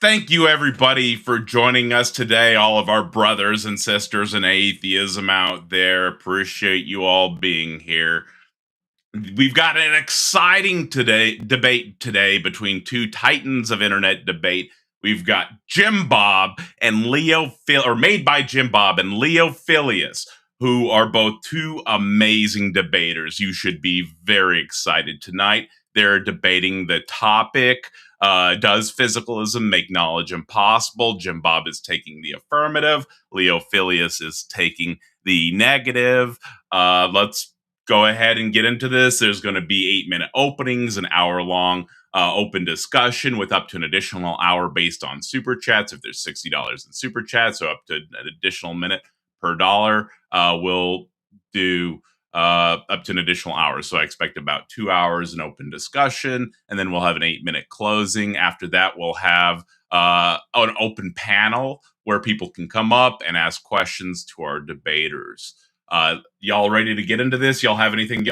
thank you, everybody, for joining us today. All of our brothers and sisters in atheism out there. Appreciate you all being here. We've got an exciting debate today between two titans of internet debate. We've got Jimbob and MadeByJimbob and Leophilius, who are both two amazing debaters. You should be very excited tonight. They're debating the topic, does physicalism make knowledge impossible? Jimbob is taking the affirmative. Leophilius is taking the negative. Let's go ahead and get into this. There's going to be 8-minute openings, an hour-long open discussion with up to an additional hour based on super chats. If there's $60 in super chats, so up to an additional minute per dollar, we'll do up to an additional hour. So I expect about 2 hours in open discussion, and then we'll have an 8-minute closing. After that, we'll have an open panel where people can come up and ask questions to our debaters. Y'all ready to get into this? Y'all have anything?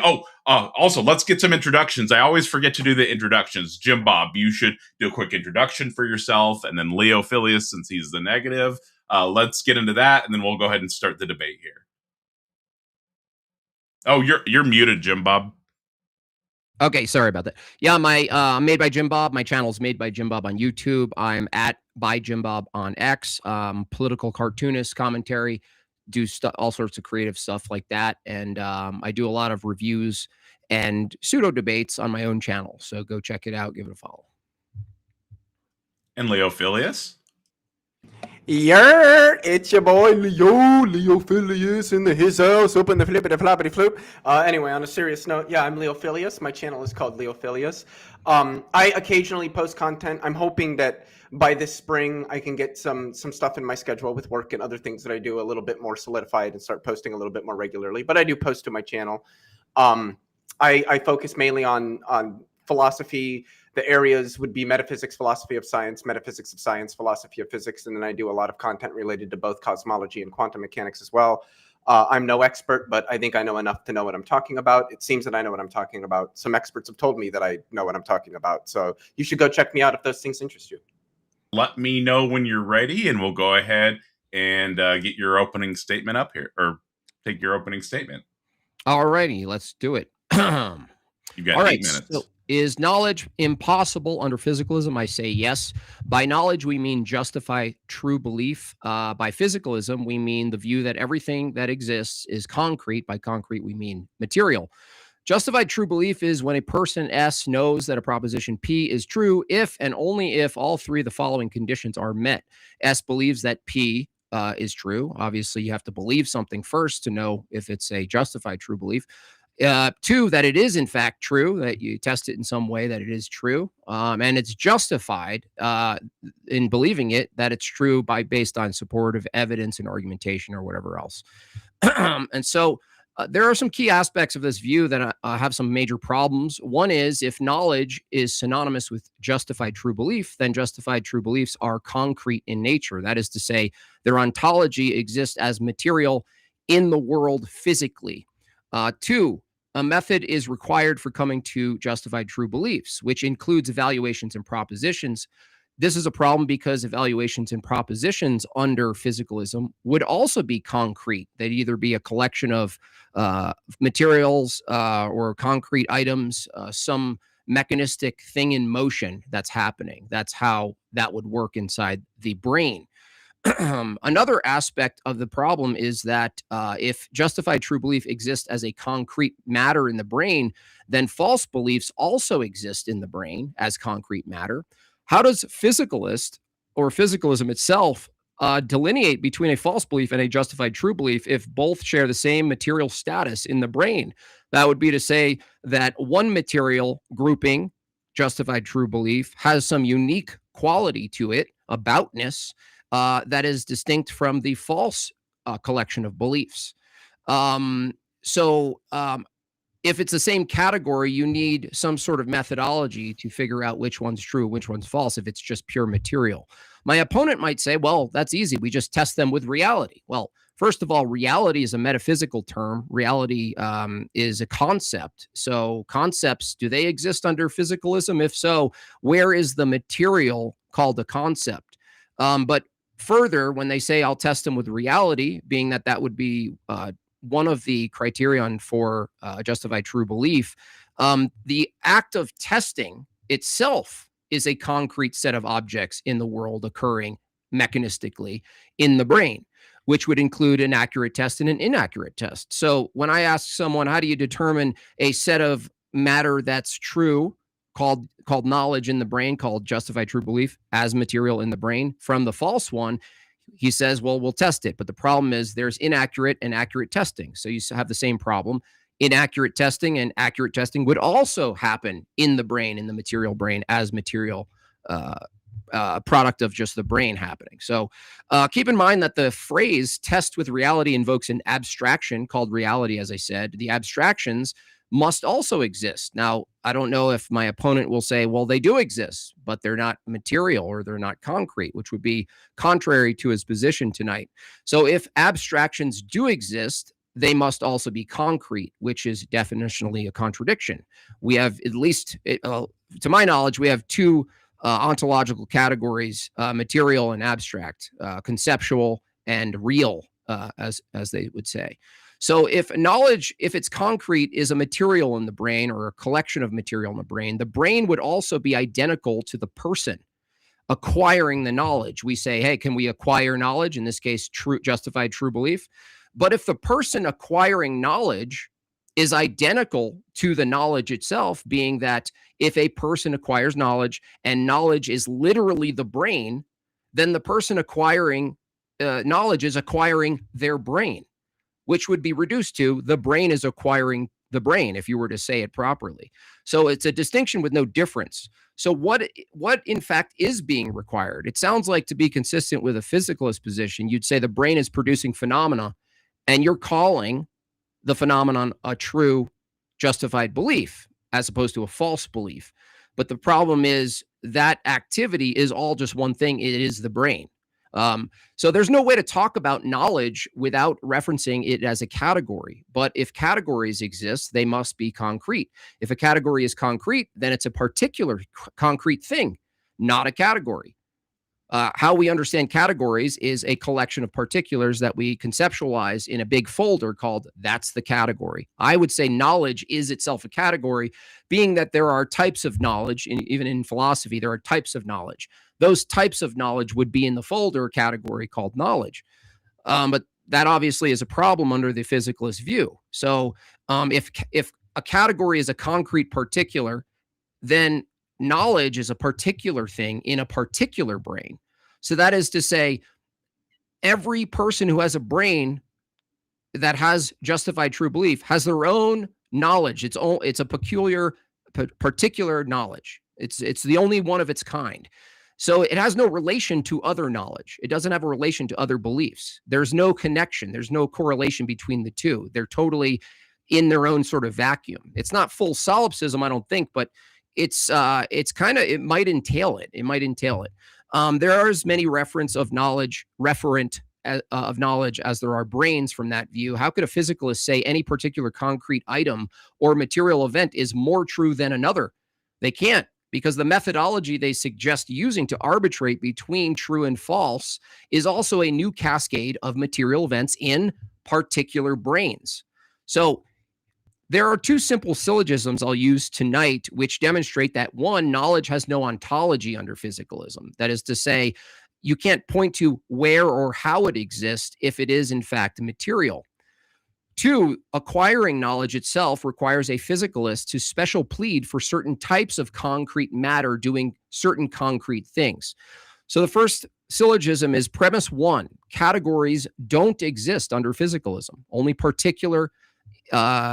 Also, let's get some introductions. I always forget to do the introductions. Jimbob, you should do a quick introduction for yourself, and then Leophilius, since he's the negative. Let's get into that, and then we'll go ahead and start the debate here. Oh, you're muted, Jimbob. Okay, sorry about that. Yeah, my MadeByJimbob. My channel is MadeByJimbob on YouTube. I'm at ByJimbob on X. Political cartoonist commentary. Do all sorts of creative stuff like that, and I do a lot of reviews and pseudo debates on my own channel. So go check it out, give it a follow. And Leophilius? Yeah, it's your boy Leophilius in his house, open the flippity floppity floop. Anyway, on a serious note, yeah, I'm Leophilius. My channel is called Leophilius. I occasionally post content. I'm hoping that by this spring I can get some stuff in my schedule with work and other things that I do a little bit more solidified and start posting a little bit more regularly. But I do post to my channel. I focus mainly on philosophy. The areas would be metaphysics, philosophy of science, philosophy of physics, and then I do a lot of content related to both cosmology and quantum mechanics as well. I'm no expert, but I think I know enough to know what I'm talking about. It seems that I know what I'm talking about. Some experts have told me that I know what I'm talking about. So you should go check me out if those things interest you. Let me know when you're ready, and we'll go ahead and get your opening statement up here, or take your opening statement. All righty, let's do it. You got 8 minutes. So is knowledge impossible under physicalism? I say yes. By knowledge, we mean justify true belief. By physicalism, we mean the view that everything that exists is concrete. By concrete, we mean material. Justified true belief is when a person S knows that a proposition P is true if and only if all three of the following conditions are met. S believes that P is true. Obviously, you have to believe something first to know if it's a justified true belief. 2, that it is in fact true, that you test it in some way that it is true, and it's justified in believing it, that it's true based on supportive evidence and argumentation or whatever else. And so there are some key aspects of this view that have some major problems. One is, if knowledge is synonymous with justified true belief, then justified true beliefs are concrete in nature. That is to say, their ontology exists as material in the world physically. 2, a method is required for coming to justified true beliefs, which includes evaluations and propositions. This is a problem because evaluations and propositions under physicalism would also be concrete. They'd either be a collection of materials or concrete items, some mechanistic thing in motion that's happening. That's how that would work inside the brain. Another aspect of the problem is that if justified true belief exists as a concrete matter in the brain, then false beliefs also exist in the brain as concrete matter. How does physicalist or physicalism itself delineate between a false belief and a justified true belief if both share the same material status in the brain? That would be to say that one material grouping, justified true belief, has some unique quality to it, aboutness, that is distinct from the false collection of beliefs. If it's the same category, you need some sort of methodology to figure out which one's true, which one's false, if it's just pure material. My opponent might say, well, that's easy. We just test them with reality. Well, First of all, reality is a metaphysical term. Reality is a concept. So concepts, do they exist under physicalism? If so, where is the material called a concept? But further, when they say I'll test them with reality, being that that would be one of the criterion for justified true belief, the act of testing itself is a concrete set of objects in the world occurring mechanistically in the brain, which would include an accurate test and an inaccurate test. So when I ask someone, how do you determine a set of matter that's true, called knowledge in the brain, called justified true belief, as material in the brain, from the false one, he says, well, we'll test it. But the problem is there's inaccurate and accurate testing. So you have the same problem. Inaccurate testing and accurate testing would also happen in the brain, in the material brain, as material product of just the brain happening. So keep in mind that the phrase test with reality invokes an abstraction called reality, as I said. The abstractions must also exist. Now, I don't know if my opponent will say, well, they do exist, but they're not material or they're not concrete, which would be contrary to his position tonight. So if abstractions do exist, they must also be concrete, which is definitionally a contradiction. We have, at least to my knowledge, we have two ontological categories, material and abstract, conceptual and real, as they would say. So if knowledge, if it's concrete, is a material in the brain or a collection of material in the brain would also be identical to the person acquiring the knowledge. We say, hey, can we acquire knowledge? In this case, justified true belief. But if the person acquiring knowledge is identical to the knowledge itself, being that if a person acquires knowledge and knowledge is literally the brain, then the person acquiring knowledge is acquiring their brain, which would be reduced to the brain is acquiring the brain, if you were to say it properly. So it's a distinction with no difference. So what in fact is being required? It sounds like, to be consistent with a physicalist position, you'd say the brain is producing phenomena, and you're calling the phenomenon a true justified belief as opposed to a false belief. But the problem is that activity is all just one thing. It is the brain. So there's no way to talk about knowledge without referencing it as a category. But if categories exist, they must be concrete. If a category is concrete, then it's a particular concrete thing, not a category. How we understand categories is a collection of particulars that we conceptualize in a big folder called that's the category. I would say knowledge is itself a category, being that there are types of knowledge, even in philosophy, there are types of knowledge. Those types of knowledge would be in the folder category called knowledge. But that obviously is a problem under the physicalist view. So if a category is a concrete particular, then knowledge is a particular thing in a particular brain. So that is to say, every person who has a brain that has justified true belief has their own knowledge. It's a peculiar, particular knowledge. It's the only one of its kind. So it has no relation to other knowledge. It doesn't have a relation to other beliefs. There's no connection. There's no correlation between the two. They're totally in their own sort of vacuum. It's not full solipsism, I don't think, but it's kind of, it might entail it. It might entail it. There are as many referent of knowledge as there are brains from that view. How could a physicalist say any particular concrete item or material event is more true than another? They can't, because the methodology they suggest using to arbitrate between true and false is also a new cascade of material events in particular brains. So there are two simple syllogisms I'll use tonight, which demonstrate that, one, knowledge has no ontology under physicalism. That is to say, you can't point to where or how it exists if it is in fact material. Two, acquiring knowledge itself requires a physicalist to special plead for certain types of concrete matter doing certain concrete things. So the first syllogism is premise one: categories don't exist under physicalism. Only particular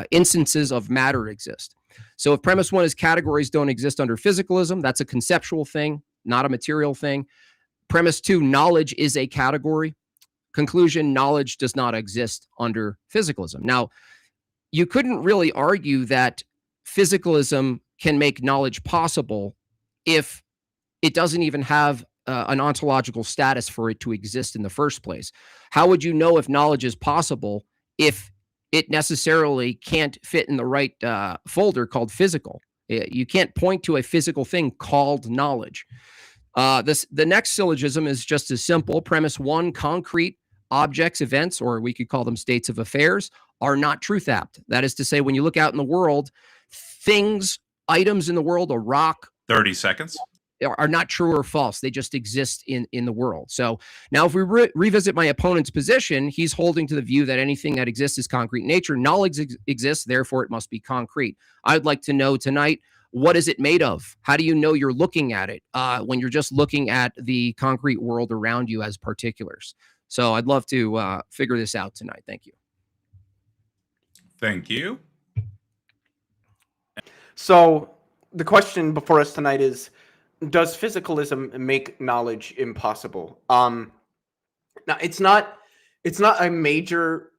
instances of matter exist. So if premise one is categories don't exist under physicalism, that's a conceptual thing, not a material thing. Premise two, knowledge is a category. Conclusion, knowledge does not exist under physicalism. Now, you couldn't really argue that physicalism can make knowledge possible if it doesn't even have an ontological status for it to exist in the first place. How would you know if knowledge is possible if it necessarily can't fit in the right folder called physical? You can't point to a physical thing called knowledge. The next syllogism is just as simple. Premise one: concrete objects, events, or we could call them states of affairs, are not truth apt. That is to say, when you look out in the world, things, items in the world, a rock, 30 seconds, are not true or false. They just exist in the world. So now if we revisit my opponent's position, he's holding to the view that anything that exists is concrete in nature. Knowledge exists, therefore it must be concrete. I'd like to know tonight, what is it made of? How do you know you're looking at it when you're just looking at the concrete world around you as particulars? So I'd love to figure this out tonight. Thank you. Thank you. So the question before us tonight is, does physicalism make knowledge impossible? Now it's not a major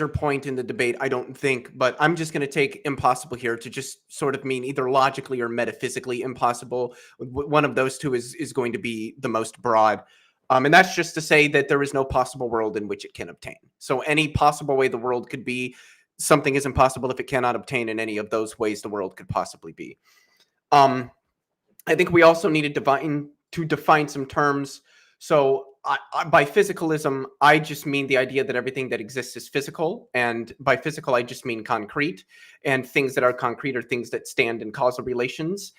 point in the debate, I don't think, but I'm just going to take impossible here to just sort of mean either logically or metaphysically impossible. One of those two is going to be the most broad. And that's just to say that there is no possible world in which it can obtain. So any possible way the world could be, something is impossible if it cannot obtain in any of those ways the world could possibly be. I think we also need to define some terms. So by physicalism, I just mean the idea that everything that exists is physical. And by physical, I just mean concrete. And things that are concrete are things that stand in causal relations,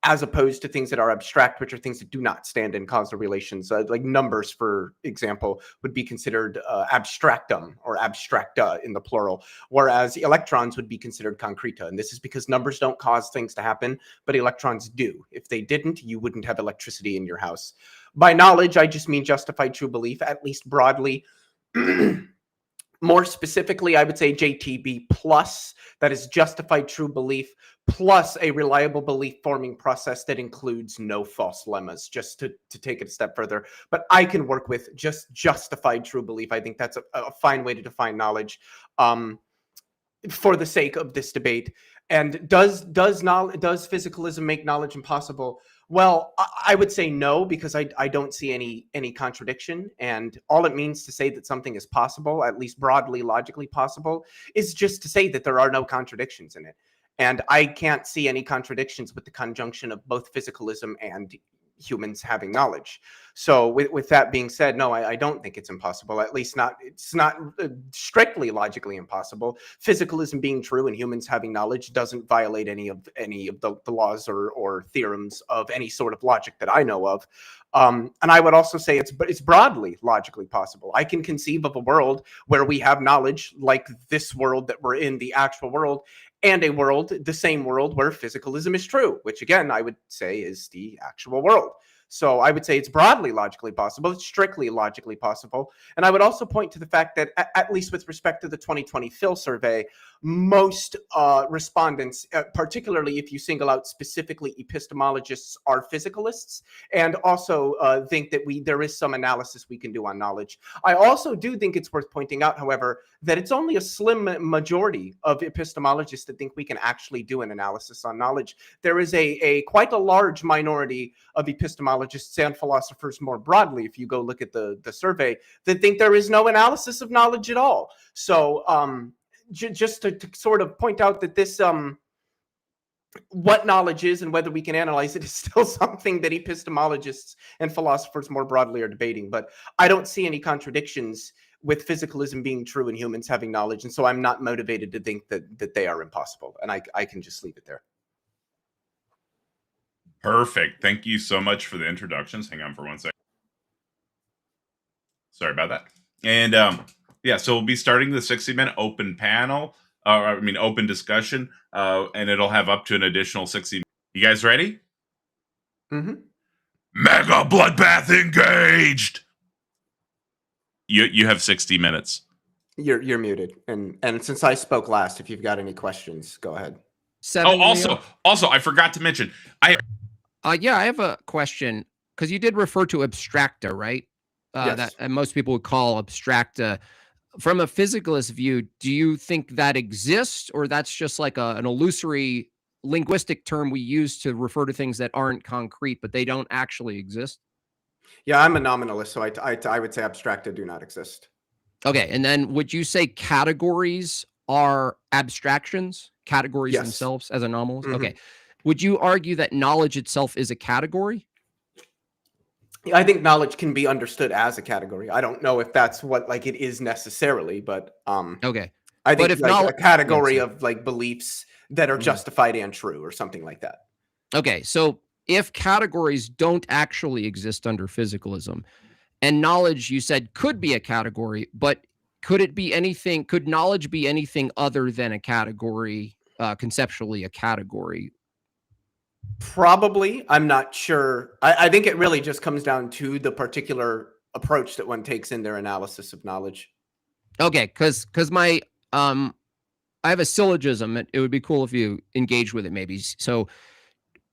as opposed to things that are abstract, which are things that do not stand in causal relations. Like numbers, for example, would be considered abstractum or abstracta in the plural, whereas electrons would be considered concreta. And this is because numbers don't cause things to happen, but electrons do. If they didn't, you wouldn't have electricity in your house. By knowledge, I just mean justified true belief, at least broadly. More specifically, I would say JTB plus, that is justified true belief, plus a reliable belief forming process that includes no false lemmas, just to take it a step further. But I can work with just justified true belief. I think that's a fine way to define knowledge for the sake of this debate. And does physicalism make knowledge impossible? Well, I would say no, because I don't see any contradiction. And all it means to say that something is possible, at least broadly logically possible, is just to say that there are no contradictions in it. And I can't see any contradictions with the conjunction of both physicalism and humans having knowledge. So with that being said, no, I don't think it's impossible. At least it's not strictly logically impossible. Physicalism being true and humans having knowledge doesn't violate any of the laws or theorems of any sort of logic that I know of. And I would also say it's broadly logically possible. I can conceive of a world where we have knowledge like this world that we're in, the actual world, and a world, the same world, where physicalism is true, which again, I would say is the actual world. So I would say it's broadly logically possible. It's strictly logically possible. And I would also point to the fact that, at least with respect to the 2020 Phil survey, most respondents, particularly if you single out specifically epistemologists, are physicalists, and also think that there is some analysis we can do on knowledge. I also do think it's worth pointing out, however, that it's only a slim majority of epistemologists that think we can actually do an analysis on knowledge. There is a quite a large minority of epistemologists and philosophers more broadly, if you go look at the survey, that think there is no analysis of knowledge at all. So just to sort of point out that this what knowledge is and whether we can analyze it is still something that epistemologists and philosophers more broadly are debating. But I don't see any contradictions with physicalism being true and humans having knowledge, and so I'm not motivated to think that they are impossible. And I can just leave it there. Perfect. Thank you so much for the introductions. Hang on for 1 second. Sorry about that. And yeah, so we'll be starting the 60-minute open panel, open discussion, and it'll have up to an additional 60 minutes. You guys ready? Mm-hmm. Mega bloodbath engaged. You have 60 minutes. You're muted. And since I spoke last, if you've got any questions, go ahead. Also, I forgot to mention, yeah, I have a question, because you did refer to Abstracta, right? Yes. That most people would call Abstracta. From a physicalist view, do you think that exists, or that's just like an illusory linguistic term we use to refer to things that aren't concrete, but they don't actually exist? Yeah, I'm a nominalist, so I would say abstracta do not exist. Okay, and then would you say categories are abstractions, categories Yes. themselves as anomalies? Okay. Would you argue that knowledge itself is a category? I think knowledge can be understood as a category. I don't know if that's what like it is necessarily, but Okay. I But think if like a category yeah, of like beliefs that are justified and true or something like that. okay, so if categories don't actually exist under physicalism, and knowledge, you said, could be a category, but could it be anything? Could knowledge be anything other than a category, conceptually a category? Probably. I'm not sure. I think it really just comes down to the particular approach that one takes in their analysis of knowledge. Okay, because my I have a syllogism. It would be cool if you engage with it, maybe. So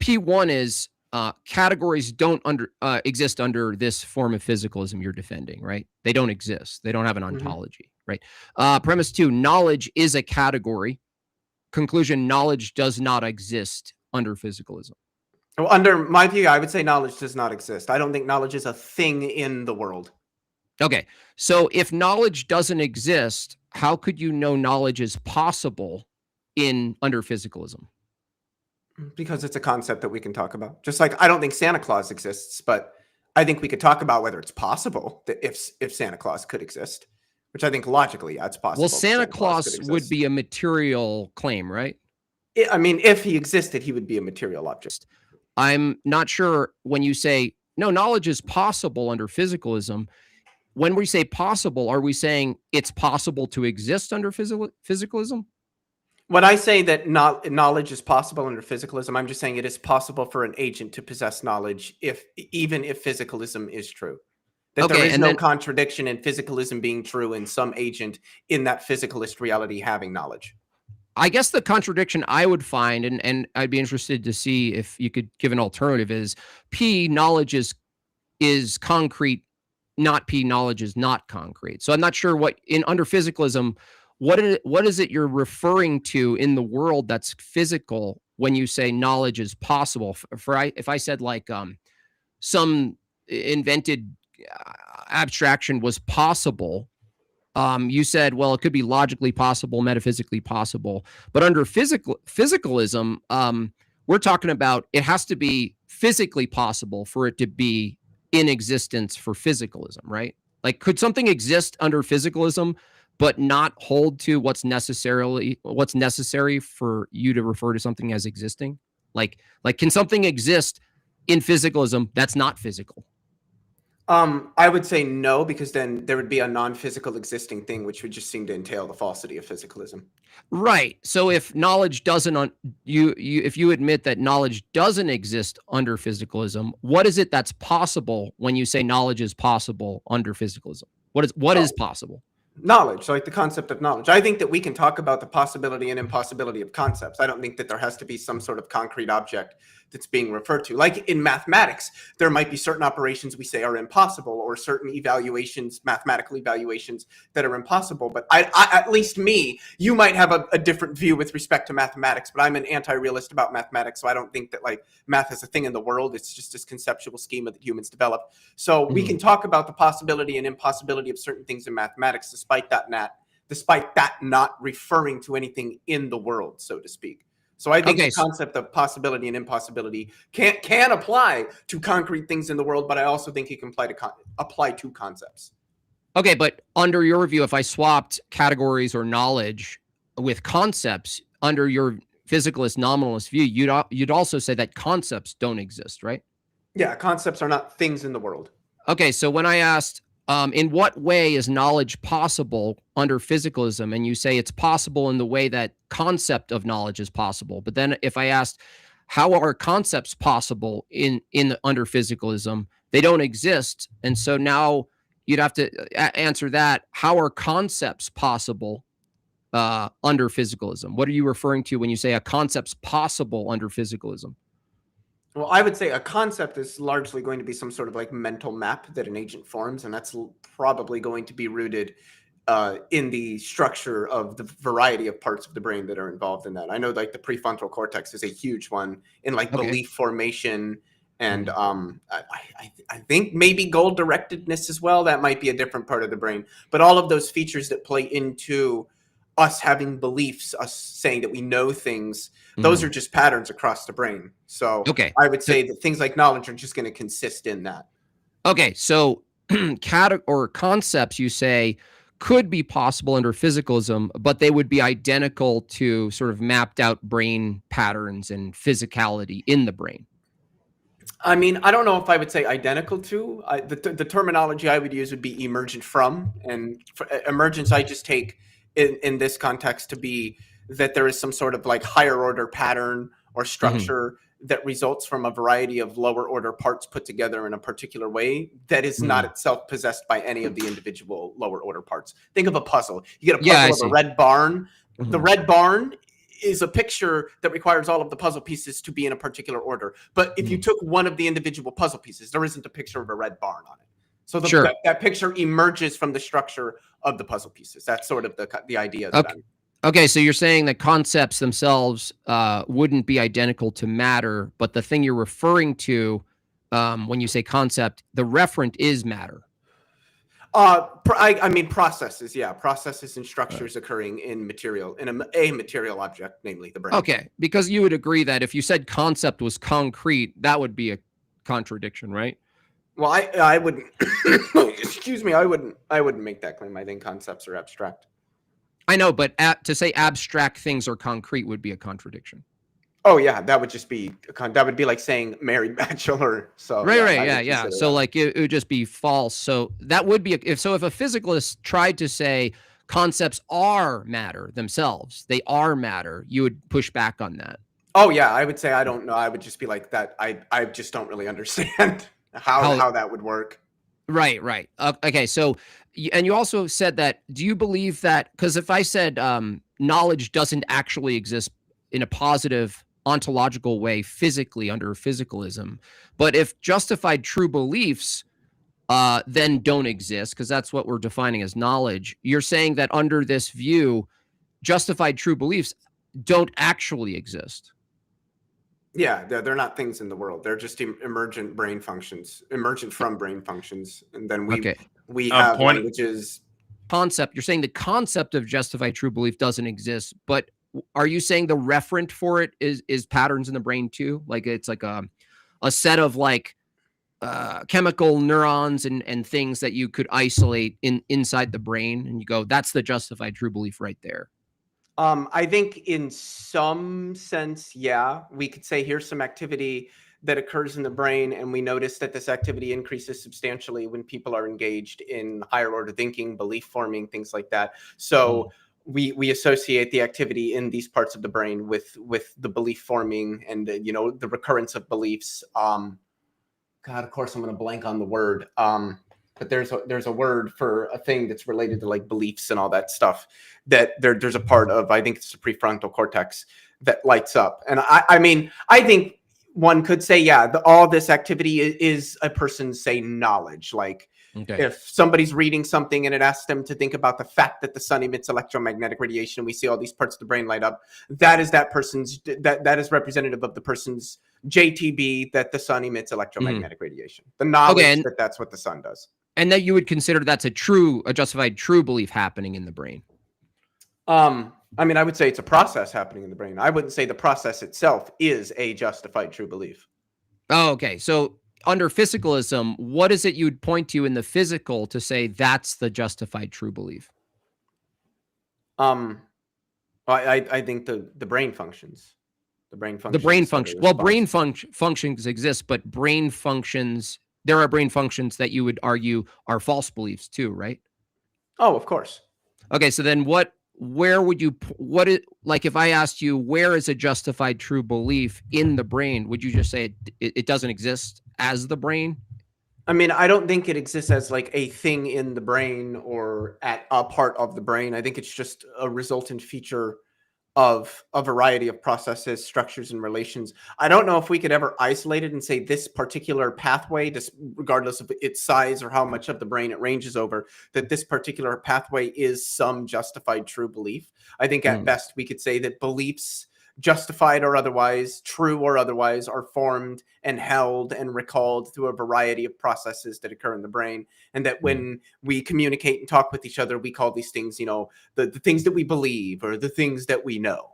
P1 is categories don't exist under this form of physicalism you're defending, right? They don't exist. They don't have an ontology, right? Premise 2, knowledge is a category. Conclusion, knowledge does not exist under physicalism. Well, under my view, I would say knowledge does not exist. I don't think knowledge is a thing in the world. Okay, so if knowledge doesn't exist, how could you know knowledge is possible under physicalism? Because it's a concept that we can talk about. Just like I don't think Santa Claus exists, but I think we could talk about whether it's possible that if Santa Claus could exist, which I think logically, yeah, it's possible. Well, Santa Claus would be a material claim, right? I mean, if he existed, he would be a material object. I'm not sure when you say, no, knowledge is possible under physicalism. When we say possible, are we saying it's possible to exist under physicalism? When I say that knowledge is possible under physicalism, I'm just saying it is possible for an agent to possess knowledge even if physicalism is true. That there is no contradiction in physicalism being true and some agent in that physicalist reality having knowledge. I guess the contradiction I would find, and I'd be interested to see if you could give an alternative, is P, knowledge is concrete, not P, knowledge is not concrete. So I'm not sure what under physicalism, what is it you're referring to in the world that's physical when you say knowledge is possible? If I said like some invented abstraction was possible, you said, well, it could be logically possible, metaphysically possible, but under physicalism, we're talking about it has to be physically possible for it to be in existence for physicalism, right? Like, could something exist under physicalism but not hold to what's necessary for you to refer to something as existing? Like can something exist in physicalism that's not physical? I would say no, because then there would be a non-physical existing thing, which would just seem to entail the falsity of physicalism. Right. So if knowledge doesn't if you admit that knowledge doesn't exist under physicalism, what is it that's possible when you say knowledge is possible under physicalism? What is possible? Knowledge, like the concept of knowledge. I think that we can talk about the possibility and impossibility of concepts. I don't think that there has to be some sort of concrete object that's being referred to. Like in mathematics, there might be certain operations we say are impossible, or certain evaluations, mathematical evaluations that are impossible. But I at least me, you might have a different view with respect to mathematics, but I'm an anti-realist about mathematics. So I don't think that like math is a thing in the world. It's just this conceptual schema that humans develop. So we can talk about the possibility and impossibility of certain things in mathematics, despite that not referring to anything in the world, so to speak. So I think the concept of possibility and impossibility can apply to concrete things in the world, but I also think it can apply to concepts. Okay, but under your view, if I swapped categories or knowledge with concepts, under your physicalist nominalist view, you'd also say that concepts don't exist, right? Yeah, concepts are not things in the world. Okay, so when I asked, in what way is knowledge possible under physicalism? And you say it's possible in the way that concept of knowledge is possible. But then if I asked, how are concepts possible under physicalism? They don't exist. And so now you'd have to answer that. How are concepts possible under physicalism? What are you referring to when you say a concept's possible under physicalism? Well, I would say a concept is largely going to be some sort of like mental map that an agent forms, and that's probably going to be rooted in the structure of the variety of parts of the brain that are involved in that. I know like the prefrontal cortex is a huge one in like Okay. belief formation and I think maybe goal directedness as well. That might be a different part of the brain, but all of those features that play into us having beliefs, us saying that we know things, those are just patterns across the brain. So Okay. I would say that things like knowledge are just going to consist in that. Okay, so concepts you say could be possible under physicalism, but they would be identical to sort of mapped out brain patterns and physicality in the brain. I mean, I don't know if I would say identical to. The terminology I would use would be emergent from, and emergence I just take in this context to be that there is some sort of like higher order pattern or structure that results from a variety of lower order parts put together in a particular way that is not itself possessed by any of the individual lower order parts. Think of a puzzle. You get a puzzle of a red barn. The red barn is a picture that requires all of the puzzle pieces to be in a particular order. But if you took one of the individual puzzle pieces, there isn't a picture of a red barn on it. So that picture emerges from the structure of the puzzle pieces. That's sort of the idea. Okay, so you're saying that concepts themselves wouldn't be identical to matter, but the thing you're referring to when you say concept, the referent is matter. I mean processes, processes and structures occurring in material, in a material object, namely the brain. Okay, because you would agree that if you said concept was concrete, that would be a contradiction, right? Well, I wouldn't. Excuse me, I wouldn't make that claim. I think concepts are abstract. I know, but to say abstract things are concrete would be a contradiction. Oh yeah, that would just be that would be like saying married bachelor. So yeah. So like it would just be false. So that would be if a physicalist tried to say concepts are matter themselves, they are matter, you would push back on that. Oh yeah, I would say I don't know. I would just be like that. I just don't really understand how that would work. Right. Okay. So, and you also said that. Do you believe that? Because if I said knowledge doesn't actually exist in a positive ontological way physically under physicalism, but if justified true beliefs then don't exist, because that's what we're defining as knowledge, you're saying that under this view, justified true beliefs don't actually exist. Yeah, they're not things in the world. They're just emergent brain functions, emergent from brain functions. And then we have languages. Concept, you're saying the concept of justified true belief doesn't exist, but are you saying the referent for it is patterns in the brain too? Like it's like a set of like chemical neurons and things that you could isolate inside the brain, and you go, that's the justified true belief right there. I think in some sense, yeah, we could say here's some activity that occurs in the brain, and we notice that this activity increases substantially when people are engaged in higher order thinking, belief forming, things like that. So we associate the activity in these parts of the brain with the belief forming and the recurrence of beliefs. God, of course, I'm going to blank on the word. But there's a word for a thing that's related to like beliefs and all that stuff that there's a part of, I think it's the prefrontal cortex that lights up. And I mean, I think one could say, yeah, all this activity is a person's, say, knowledge. Like if somebody's reading something and it asks them to think about the fact that the sun emits electromagnetic radiation, we see all these parts of the brain light up. That is that person's, that is representative of the person's JTB, that the sun emits electromagnetic radiation. The knowledge that that's what the sun does. And that you would consider that's a justified true belief happening in the brain. I mean, I would say it's a process happening in the brain. I wouldn't say the process itself is a justified true belief. Oh, okay. So under physicalism, what is it you'd point to in the physical to say that's the justified true belief? I think the brain functions. The brain functions. The brain function. Well, brain functions exist, but brain functions. There are brain functions that you would argue are false beliefs too, right? Oh, of course. Okay, so then where would you, like if I asked you where is a justified true belief in the brain, would you just say it doesn't exist as the brain? I mean, I don't think it exists as like a thing in the brain or at a part of the brain. I think it's just a resultant feature of a variety of processes, structures, and relations. I don't know if we could ever isolate it and say this particular pathway, just regardless of its size or how much of the brain it ranges over, that this particular pathway is some justified true belief. I think at best we could say that beliefs, justified or otherwise, true or otherwise, are formed and held and recalled through a variety of processes that occur in the brain. And that when we communicate and talk with each other, we call these things, the things that we believe or the things that we know.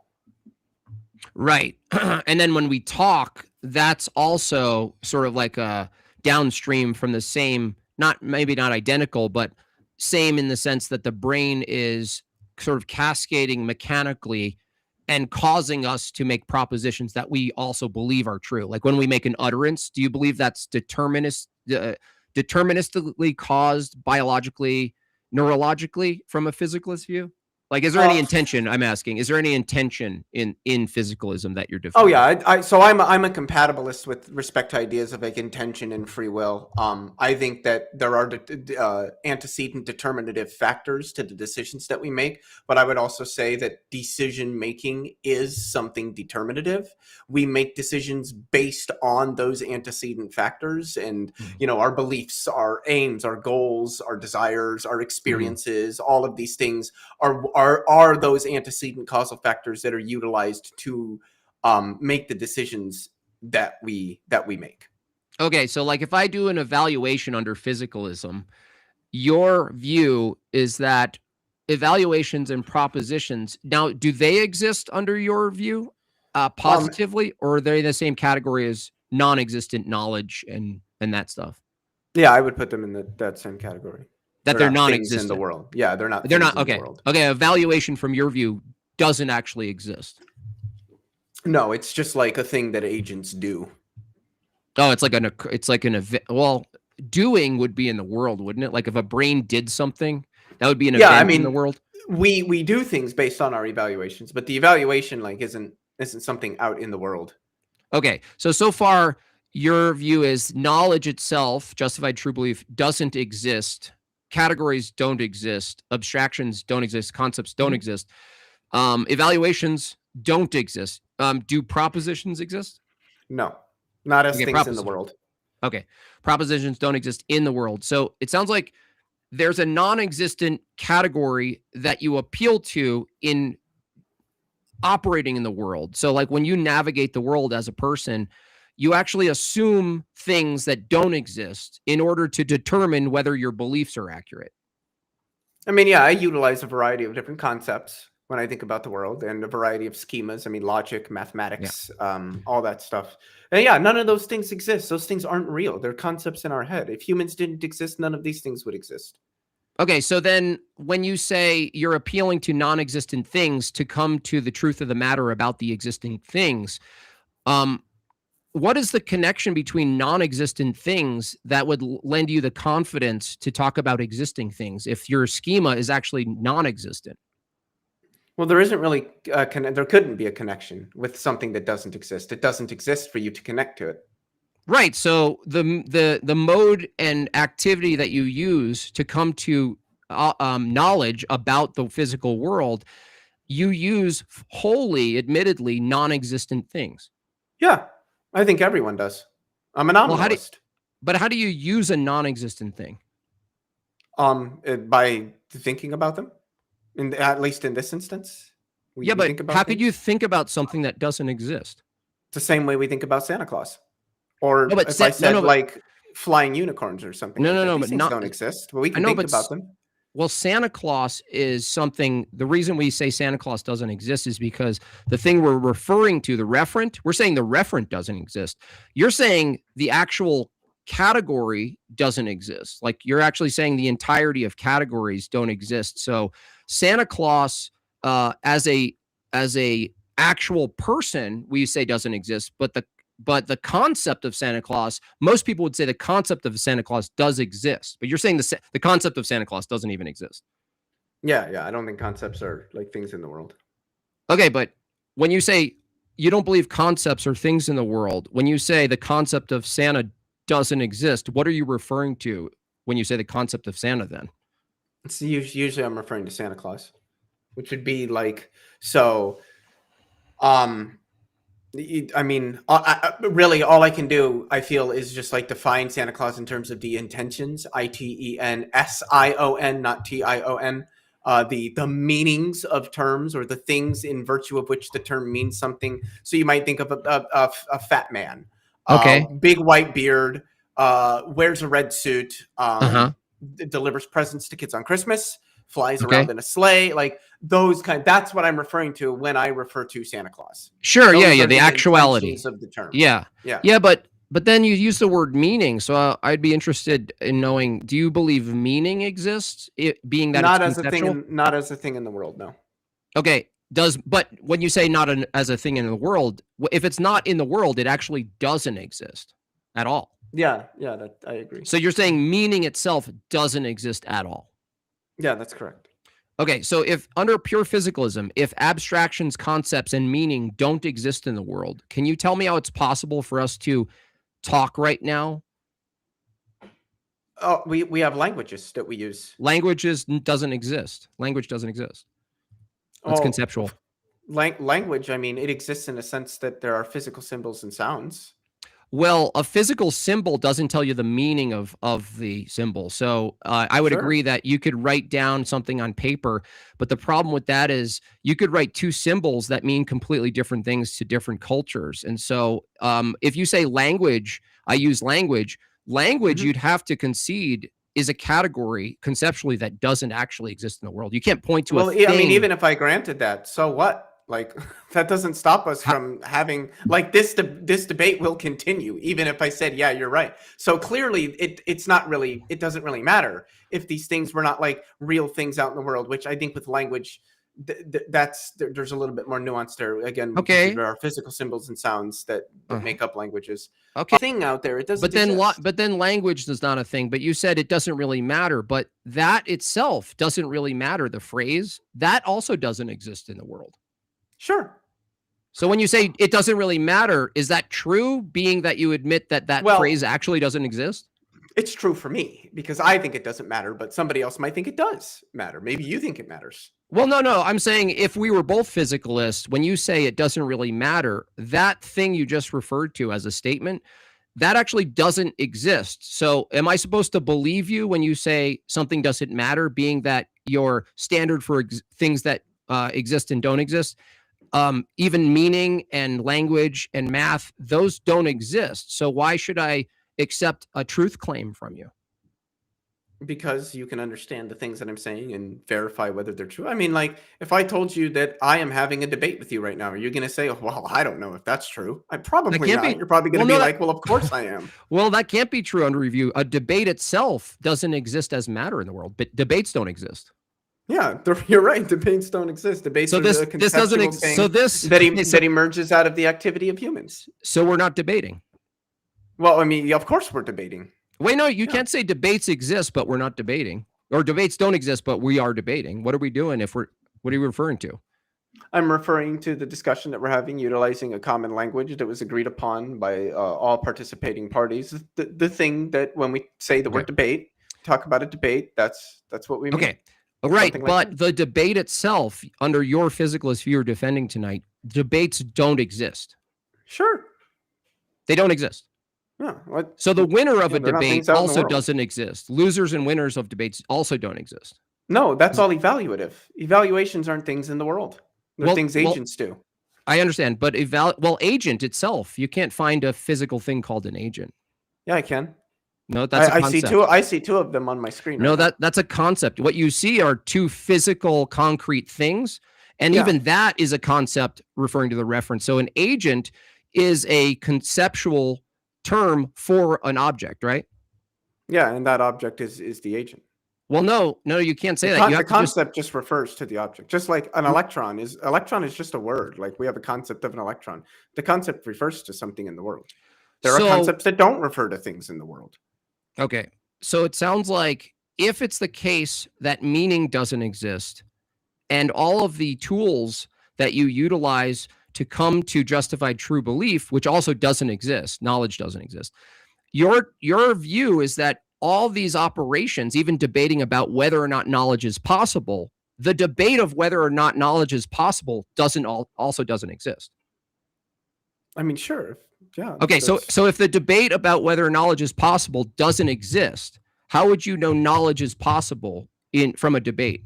Right. And then when we talk, that's also sort of like a downstream from the same, maybe not identical, but same in the sense that the brain is sort of cascading mechanically and causing us to make propositions that we also believe are true. Like when we make an utterance, do you believe that's deterministically caused biologically, neurologically from a physicalist view? Like, is there any intention? I'm asking, is there any intention in physicalism that you're defending? Oh yeah, so I'm a compatibilist with respect to ideas of like intention and free will. I think that there are antecedent determinative factors to the decisions that we make, but I would also say that decision making is something determinative. We make decisions based on those antecedent factors, and our beliefs, our aims, our goals, our desires, our experiences, all of these things are those antecedent causal factors that are utilized to make the decisions that we make. Okay, so like if I do an evaluation under physicalism, your view is that evaluations and propositions, now, do they exist under your view positively, or are they the same category as non-existent knowledge and that stuff? Yeah, I would put them in that same category. That they're not non-existent in the world. Yeah, they're not. Okay. Okay. Evaluation from your view doesn't actually exist. No, it's just like a thing that agents do. Oh, it's like an event. Well, doing would be in the world, wouldn't it? Like if a brain did something, that would be an event in the world. We do things based on our evaluations, but the evaluation like isn't something out in the world. Okay, so far your view is knowledge itself, justified true belief, doesn't exist. Categories don't exist. Abstractions don't exist. Concepts don't exist. Evaluations don't exist. Do propositions exist? No, not as things in the world. Okay. Propositions don't exist in the world. So it sounds like there's a non-existent category that you appeal to in operating in the world. So like when you navigate the world as a person, you actually assume things that don't exist in order to determine whether your beliefs are accurate. I mean, yeah, I utilize a variety of different concepts when I think about the world and a variety of schemas. I mean, logic, mathematics, all that stuff. And yeah, none of those things exist. Those things aren't real. They're concepts in our head. If humans didn't exist, none of these things would exist. Okay, so then when you say you're appealing to non-existent things to come to the truth of the matter about the existing things, what is the connection between non-existent things that would lend you the confidence to talk about existing things if your schema is actually non-existent? Well, there isn't really there couldn't be a connection with something that doesn't exist. It doesn't exist for you to connect to it. Right. So the mode and activity that you use to come to knowledge about the physical world, you use wholly, admittedly, non-existent things. Yeah. I think everyone does. I'm a nominalist. But how do you use a non-existent thing? By thinking about them, at least in this instance. But how could you think about something that doesn't exist? It's the same way we think about Santa Claus, or if I said like flying unicorns or something. But these things don't exist. Well, we can think about them. Well, Santa Claus is something, the reason we say Santa Claus doesn't exist is because the thing we're referring to, the referent, we're saying the referent doesn't exist. You're saying the actual category doesn't exist. Like you're actually saying the entirety of categories don't exist. So Santa Claus as a actual person, we say doesn't exist, but the concept of Santa Claus, most people would say the concept of Santa Claus does exist, but you're saying the concept of Santa Claus doesn't even exist. Yeah. I don't think concepts are like things in the world. Okay, but when you say you don't believe concepts are things in the world, when you say the concept of Santa doesn't exist, what are you referring to when you say the concept of Santa then? It's usually I'm referring to Santa Claus, which would be like, so I mean, really, all I can do, I feel, is just like define Santa Claus in terms of the intentions, Intension, not Tion. The meanings of terms, or the things in virtue of which the term means something. So you might think of a fat man, Okay. big white beard, wears a red suit, delivers presents to kids on Christmas, flies around in a sleigh, like those kind. That's what I'm referring to when I refer to Santa Claus. Sure. Those Yeah. are The actuality intentions of the term. Yeah. But then you use the word meaning. So I'd be interested in knowing, do you believe meaning exists, being that not it's as conceptual? a thing, not as a thing in the world. No. Okay. But when you say not as a thing in the world, if it's not in the world, it actually doesn't exist at all. Yeah. I agree. So you're saying meaning itself doesn't exist at all. Yeah, that's correct. Okay, so if under pure physicalism, if abstractions, concepts, and meaning don't exist in the world, can you tell me how it's possible for us to talk right now? Oh, we have languages that we use. Language doesn't exist. Language doesn't exist. That's conceptual. Language, I mean, it exists in a sense that there are physical symbols and sounds. Well, a physical symbol doesn't tell you the meaning of the symbol. So I would agree that you could write down something on paper, but the problem with that is you could write two symbols that mean completely different things to different cultures. And so if you say language, I use language, you'd have to concede is a category conceptually that doesn't actually exist in the world. You can't point to a thing. I mean, even if I granted that, so what? Like, that doesn't stop us from having, like, this debate will continue, even if I said, yeah, you're right. So clearly it's not really, it doesn't really matter if these things were not like real things out in the world, which I think with language, there's a little bit more nuance there. Again, there are physical symbols and sounds that make up languages. Okay. Thing out there, it doesn't but then language is not a thing, but you said it doesn't really matter, but that itself doesn't really matter. The phrase, that also doesn't exist in the world. Sure. So when you say it doesn't really matter, is that true, being that you admit that phrase actually doesn't exist? It's true for me because I think it doesn't matter, but somebody else might think it does matter. Maybe you think it matters. Well, no. I'm saying if we were both physicalists, when you say it doesn't really matter, that thing you just referred to as a statement, that actually doesn't exist. So am I supposed to believe you when you say something doesn't matter, being that your standard for things that exist and don't exist, even meaning and language and math, those don't exist. So why should I accept a truth claim from you? Because you can understand the things that I'm saying and verify whether they're true. I mean, like, if I told you that I am having a debate with you right now, are you going to say, well, I don't know if that's true? I probably not. You're probably going to be like, well, of course I am. Well, that can't be true under review. A debate itself doesn't exist as matter in the world, but debates don't exist. Yeah, you're right. Debates don't exist. Debates are a conceptual thing that emerges out of the activity of humans. So we're not debating. Well, I mean, of course we're debating. Wait, no, you can't say debates exist, but we're not debating. Or debates don't exist, but we are debating. What are we doing what are you referring to? I'm referring to the discussion that we're having utilizing a common language that was agreed upon by all participating parties. The thing that when we say the word debate, talk about a debate, that's what we mean. Okay. Right, but the debate itself, under your physicalist view you're defending tonight, debates don't exist. Sure. They don't exist. Yeah. So the winner of a debate also doesn't exist. Losers and winners of debates also don't exist. No, that's all evaluative. Evaluations aren't things in the world. They're things agents do. I understand, but agent itself, you can't find a physical thing called an agent. Yeah, I can. No, that's a concept. I see two of them on my screen. No, that's a concept. What you see are two physical, concrete things, and even that is a concept referring to the reference. So an agent is a conceptual term for an object, right? Yeah, and that object is the agent. Well, no, you can't say that. The concept just refers to the object, just like an electron is just a word. Like we have a concept of an electron. The concept refers to something in the world. There are concepts that don't refer to things in the world. Okay, so it sounds like if it's the case that meaning doesn't exist and all of the tools that you utilize to come to justify true belief, which also doesn't exist, knowledge doesn't exist, your view is that all these operations, even debating about whether or not knowledge is possible, the debate of whether or not knowledge is possible also doesn't exist. I mean, sure. Yeah. Okay, so if the debate about whether knowledge is possible doesn't exist, how would you know knowledge is possible from a debate?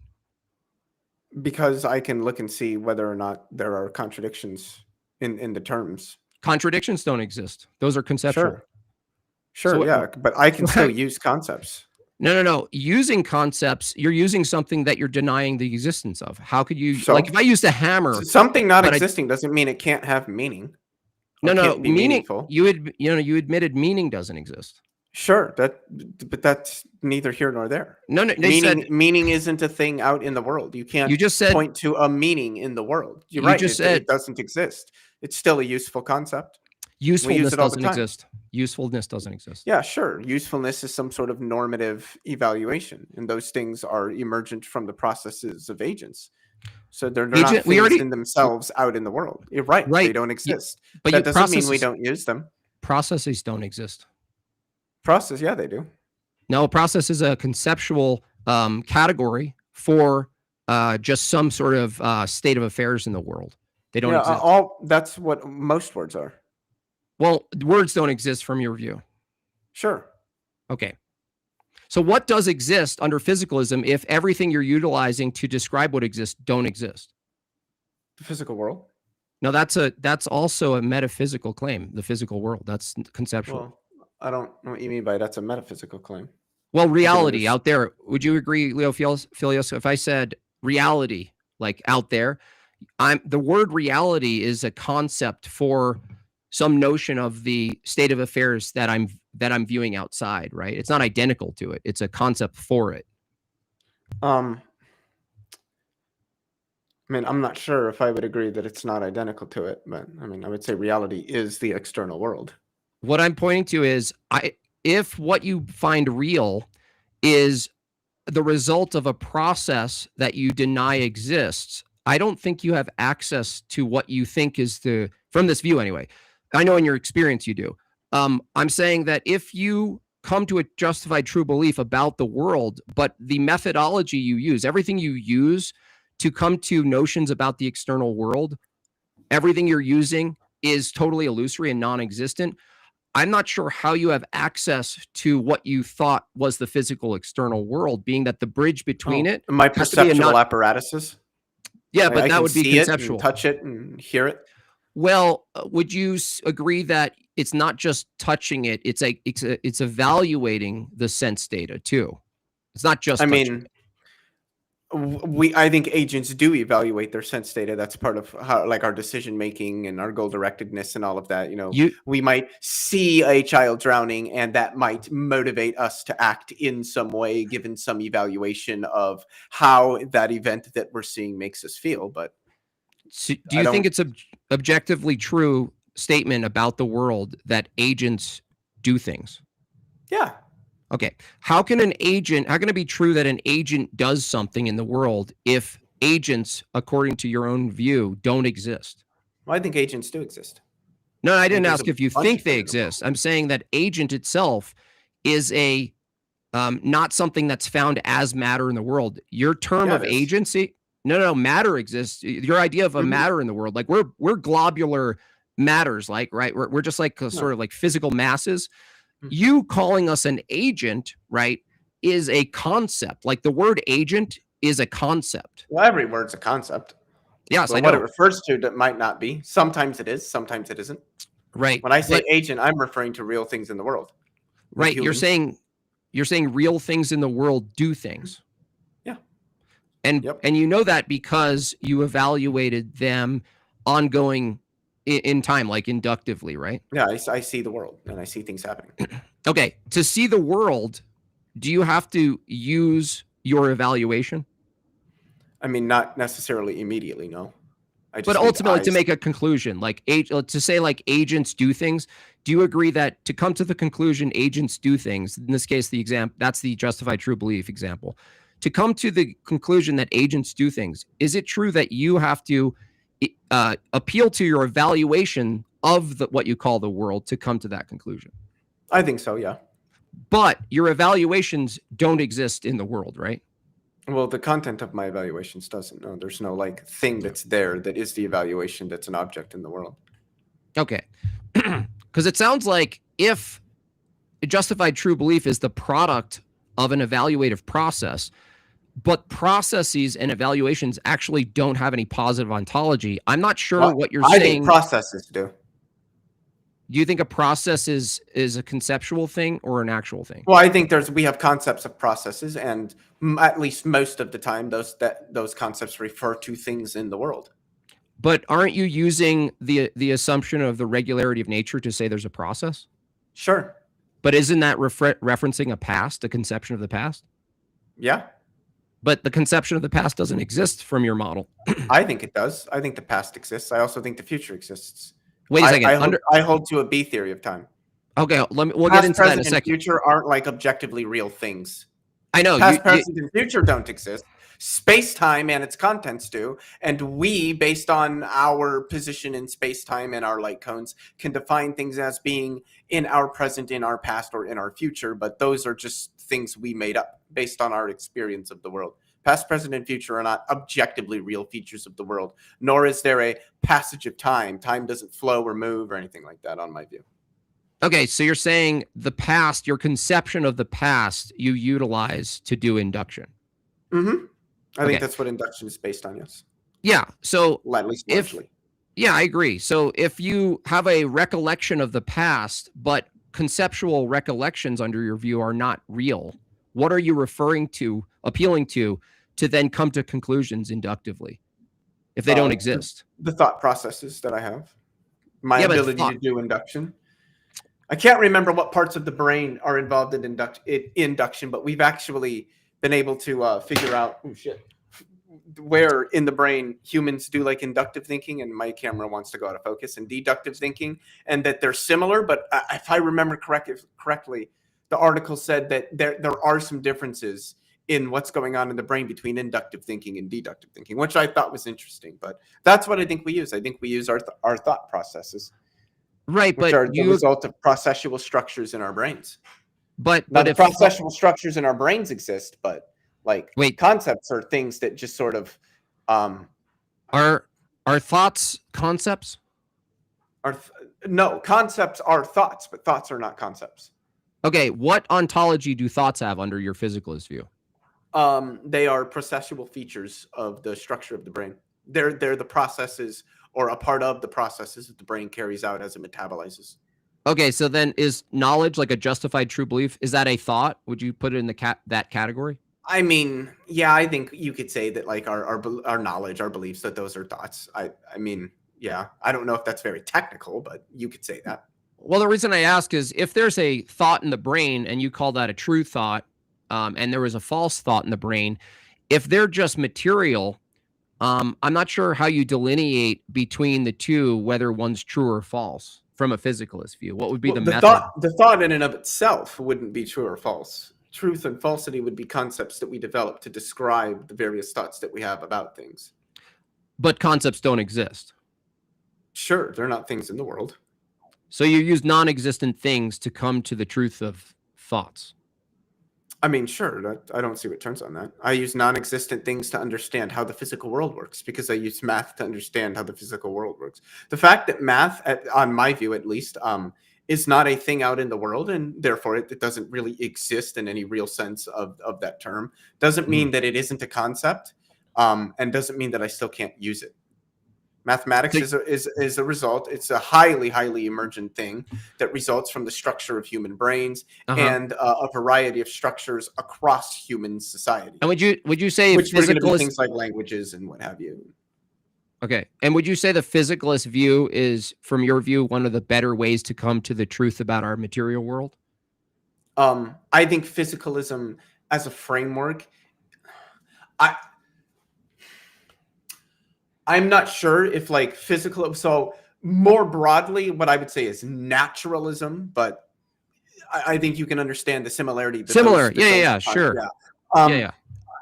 Because I can look and see whether or not there are contradictions in the terms. Contradictions don't exist. Those are conceptual. Sure, So yeah, but I can still use concepts. No. Using concepts, you're using something that you're denying the existence of. How could you, So? like if I used a hammer, Something not existing doesn't mean it can't have meaning. No, can't be meaning. meaningful. You admitted meaning doesn't exist. Sure, but that's neither here nor there. No, they said Meaning isn't a thing out in the world. You can't. You just said point to a meaning in the world. You're You right. just said- it doesn't exist. It's still a useful concept. usefulness it all the doesn't time. exist. Usefulness doesn't exist. Yeah, sure. Usefulness is some sort of normative evaluation, and those things are emergent from the processes of agents. So they're not Agent- we things already- in themselves out in the world. You're right. Right. They don't exist. But that doesn't mean we processes- don't use them. Processes don't exist. Process, yeah, they do. No, a process is a conceptual category for just some sort of state of affairs in the world. They don't exist. That's what most words are. Well, words don't exist from your view. Sure. Okay. So what does exist under physicalism if everything you're utilizing to describe what exists don't exist? The physical world. No, that's also a metaphysical claim, the physical world. That's conceptual. Well, I don't know what you mean by that's a metaphysical claim. Well, reality out there. Would you agree, Leophilius, if I said reality, like out there, the word reality is a concept for some notion of the state of affairs that I'm viewing outside, right? It's not identical to it. It's a concept for it. I mean, I'm not sure if I would agree that it's not identical to it, but I mean, I would say reality is the external world. What I'm pointing to is if what you find real is the result of a process that you deny exists, I don't think you have access to what you think is from this view anyway. I know in your experience you do. I'm saying that if you come to a justified true belief about the world, but the methodology you use, everything you use to come to notions about the external world, everything you're using is totally illusory and non-existent, I'm not sure how you have access to what you thought was the physical external world, being that the bridge between it. My perceptual apparatuses. Yeah, but I that would be see conceptual. It and touch it and hear it. Well, would you agree that it's not just touching it? It's evaluating the sense data too. It's not just. I think agents do evaluate their sense data. That's part of how, like, our decision making and our goal directedness and all of that. We might see a child drowning, and that might motivate us to act in some way, given some evaluation of how that event that we're seeing makes us feel. But do you think it's an objectively true statement about the world that agents do things? Yeah. Okay. How can it be true that an agent does something in the world if agents, according to your own view, don't exist? Well, I think agents do exist. No, I didn't ask if you think they exist. I'm saying that agent itself is not something that's found as matter in the world. Your term of agency, no, matter exists. Your idea of a matter in the world, like we're globular matters, like, right? We're just like sort of like physical masses. You calling us an agent, right, is a concept. Like the word agent is a concept. Well, every word's a concept. Yes, I know. What it refers to that might not be. Sometimes it is, sometimes it isn't. Right. When I say agent, I'm referring to real things in the world. Right. You're saying real things in the world do things. Yeah. And you know that because you evaluated them ongoing in time, like inductively, right? Yeah, I see the world and I see things happening. Okay. To see the world, do you have to use your evaluation? I mean, not necessarily immediately, no. But ultimately, to make a conclusion, like to say like agents do things, do you agree that to come to the conclusion agents do things, in this case, that's the justified true belief example, to come to the conclusion that agents do things, is it true that you have to appeal to your evaluation of what you call the world to come to that conclusion? I think so, yeah. But your evaluations don't exist in the world, right? Well, the content of my evaluations doesn't. No, there's no like thing that's there that is the evaluation that's an object in the world. Okay. Because it sounds like if a justified true belief is the product of an evaluative process, but processes and evaluations actually don't have any positive ontology, I'm not sure what you're I saying. think processes do. Do you think a process is a conceptual thing or an actual thing? Well, I think we have concepts of processes, and at least most of the time, those concepts refer to things in the world. But aren't you using the assumption of the regularity of nature to say there's a process? Sure. But isn't that referencing a past, a conception of the past? Yeah. But the conception of the past doesn't exist from your model. I think it does. I think the past exists. I also think the future exists. Wait a second. I hold to a B theory of time. Okay, we'll get into that in a second. Past, present, and future aren't like objectively real things. I know. Past, present, and future don't exist. Space-time and its contents do, and we, based on our position in space-time and our light cones, can define things as being in our present, in our past, or in our future, but those are just things we made up based on our experience of the world. Past, present, and future are not objectively real features of the world, nor is there a passage of time. Time doesn't flow or move or anything like that, on my view. Okay, so you're saying the past, your conception of the past, you utilize to do induction. Mm-hmm. I think that's what induction is based on, yes. Yeah, so at least largely. Yeah, I agree. So if you have a recollection of the past, but conceptual recollections under your view are not real, what are you referring to, appealing to then come to conclusions inductively if they don't exist? The thought processes that I have, my ability to do induction. I can't remember what parts of the brain are involved in induction, but we've actually been able to figure out where in the brain humans do like inductive thinking, and my camera wants to go out of focus, and deductive thinking, and that they're similar. But if I remember correctly, the article said that there are some differences in what's going on in the brain between inductive thinking and deductive thinking, which I thought was interesting. But that's what I think we use. I think we use our thought processes, right? Which are the result of processual structures in our brains. But if processual structures in our brains exist, but concepts are things that just sort of are thoughts concepts? No, concepts are thoughts, but thoughts are not concepts. Okay, what ontology do thoughts have under your physicalist view? They are processual features of the structure of the brain. They're the processes, or a part of the processes that the brain carries out as it metabolizes. Okay, so then is knowledge, like a justified true belief, is that a thought? Would you put it in that category? I mean, yeah, I think you could say that like our knowledge, our beliefs, that those are thoughts. I mean, yeah, I don't know if that's very technical, but you could say that. Well, the reason I ask is if there's a thought in the brain and you call that a true thought, and there was a false thought in the brain, if they're just material, I'm not sure how you delineate between the two, whether one's true or false from a physicalist view. What would be the method? The thought in and of itself wouldn't be true or false. Truth and falsity would be concepts that we develop to describe the various thoughts that we have about things. But concepts don't exist. Sure, they're not things in the world. So you use non-existent things to come to the truth of thoughts. I mean, sure, I don't see what turns on that. I use non-existent things to understand how the physical world works because I use math to understand how the physical world works. The fact that math, on my view at least, is not a thing out in the world, and therefore it doesn't really exist in any real sense of that term, doesn't mean that it isn't a concept, and doesn't mean that I still can't use it. Mathematics is a result. It's a highly emergent thing that results from the structure of human brains and a variety of structures across human society. And would you say which are going to be things like languages and what have you? Okay. And would you say the physicalist view is, from your view, one of the better ways to come to the truth about our material world? I think physicalism as a framework, I'm not sure if like physical. So more broadly, what I would say is naturalism, but I think you can understand the similarity. Similar. Yeah, sure. Yeah.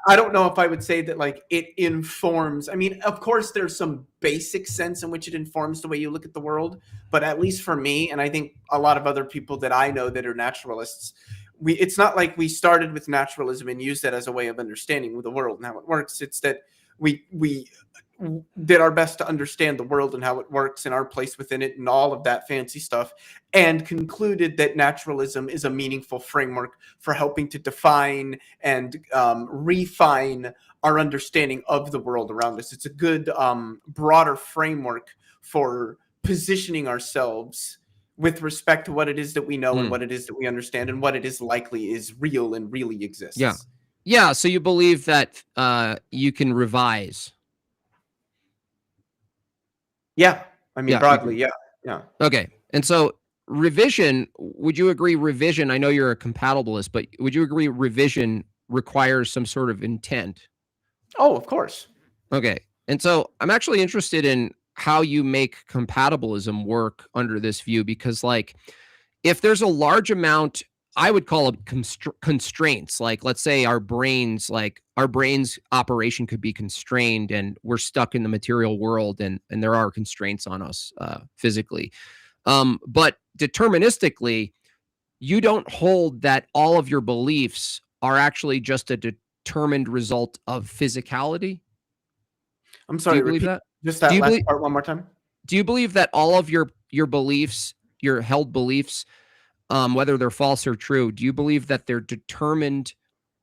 I don't know if I would say that like it informs. I mean, of course, there's some basic sense in which it informs the way you look at the world. But at least for me, and I think a lot of other people that I know that are naturalists, it's not like we started with naturalism and used that as a way of understanding the world and how it works. It's that we did our best to understand the world and how it works and our place within it and all of that fancy stuff, and concluded that naturalism is a meaningful framework for helping to define and refine our understanding of the world around us. It's a good broader framework for positioning ourselves with respect to what it is that we know and what it is that we understand and what it is likely is real and really exists. Yeah. Yeah. So you believe that you can revise. Yeah. I mean, broadly, yeah. Yeah. Okay. And so revision, would you agree revision, I know you're a compatibilist, but would you agree revision requires some sort of intent? Oh, of course. Okay. And so I'm actually interested in how you make compatibilism work under this view, because like if there's a large amount, I would call it constraints, like let's say our brains operation could be constrained and we're stuck in the material world, and there are constraints on us physically. But deterministically, you don't hold that all of your beliefs are actually just a determined result of physicality. I'm sorry, do you believe that? Just that last part one more time. Do you believe that all of your beliefs, your held beliefs, whether they're false or true, do you believe that they're determined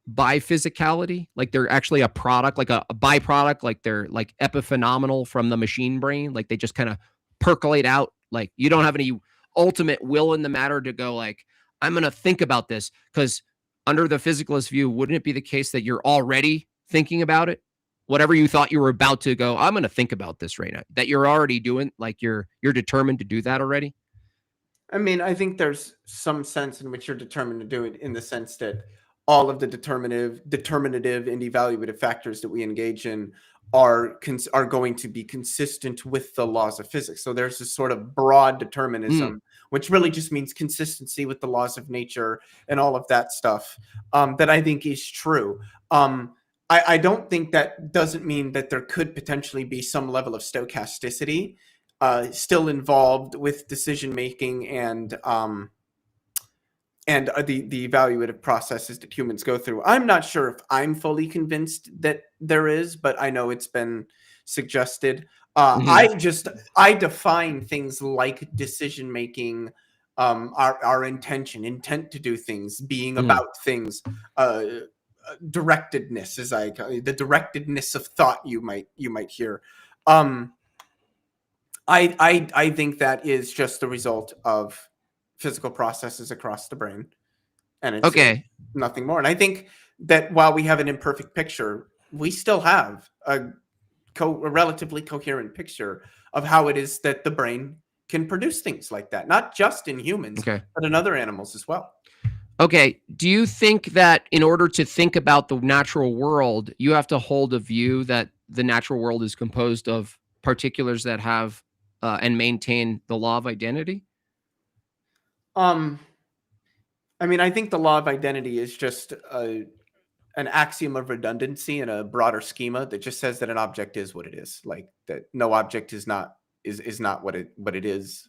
by physicality? Like they're actually a product, like a byproduct, like they're like epiphenomenal from the machine brain, like they just kind of percolate out, like you don't have any ultimate will in the matter to go like, I'm going to think about this? Because under the physicalist view, wouldn't it be the case that you're already thinking about it? Whatever you thought you were about to go, I'm going to think about this right now, that you're already doing, like you're determined to do that already? I mean, I think there's some sense in which you're determined to do it, in the sense that all of the determinative and evaluative factors that we engage in are going to be consistent with the laws of physics. So there's this sort of broad determinism, which really just means consistency with the laws of nature and all of that stuff, that I think is true. I don't think that doesn't mean that there could potentially be some level of stochasticity still involved with decision making and the evaluative processes that humans go through. I'm not sure if I'm fully convinced that there is, but I know it's been suggested. I define things like decision making, our intent to do things, being about things, directedness, as I call it, the directedness of thought you might hear. I think that is just the result of physical processes across the brain, and it's nothing more. And I think that while we have an imperfect picture, we still have a relatively coherent picture of how it is that the brain can produce things like that, not just in humans, but in other animals as well. Okay. Do you think that in order to think about the natural world, you have to hold a view that the natural world is composed of particulars that have and maintain the law of identity? I mean, I think the law of identity is just an axiom of redundancy in a broader schema that just says that an object is what it is, like that no object is not what it is,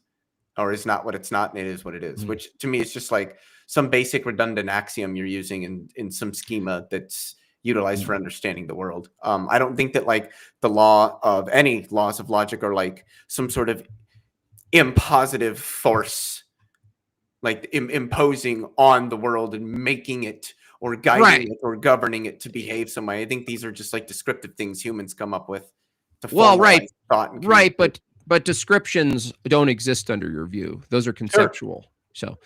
or is not what it's not, and it is what it is, which to me is just like some basic redundant axiom you're using in some schema that's utilized for understanding the world. I don't think that like the law of any laws of logic are like some sort of impositive force, like imposing on the world and making it or guiding it or governing it to behave some way. I think these are just like descriptive things humans come up with to formalize thought and but descriptions don't exist under your view. Those are conceptual. So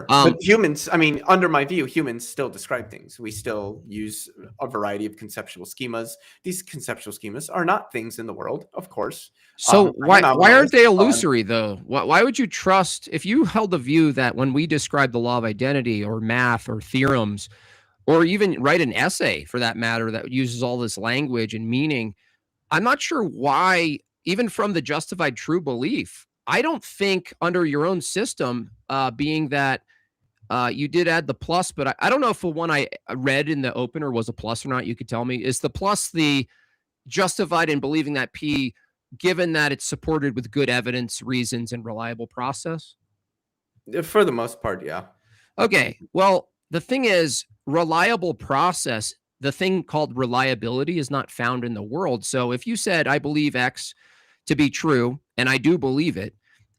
but humans, I mean, under my view, humans still describe things. We still use a variety of conceptual schemas. These conceptual schemas are not things in the world, of course. So why aren't they illusory though? Why would you trust, if you held the view that when we describe the law of identity or math or theorems, or even write an essay for that matter that uses all this language and meaning, I'm not sure why, even from the justified true belief, I don't think under your own system, being that you did add the plus, but I don't know if the one I read in the opener was a plus or not. You could tell me. Is the plus the justified in believing that P, given that it's supported with good evidence, reasons, and reliable process? For the most part, yeah. Okay. Well, the thing is, reliable process, the thing called reliability is not found in the world. So if you said, I believe X to be true, and I do believe it,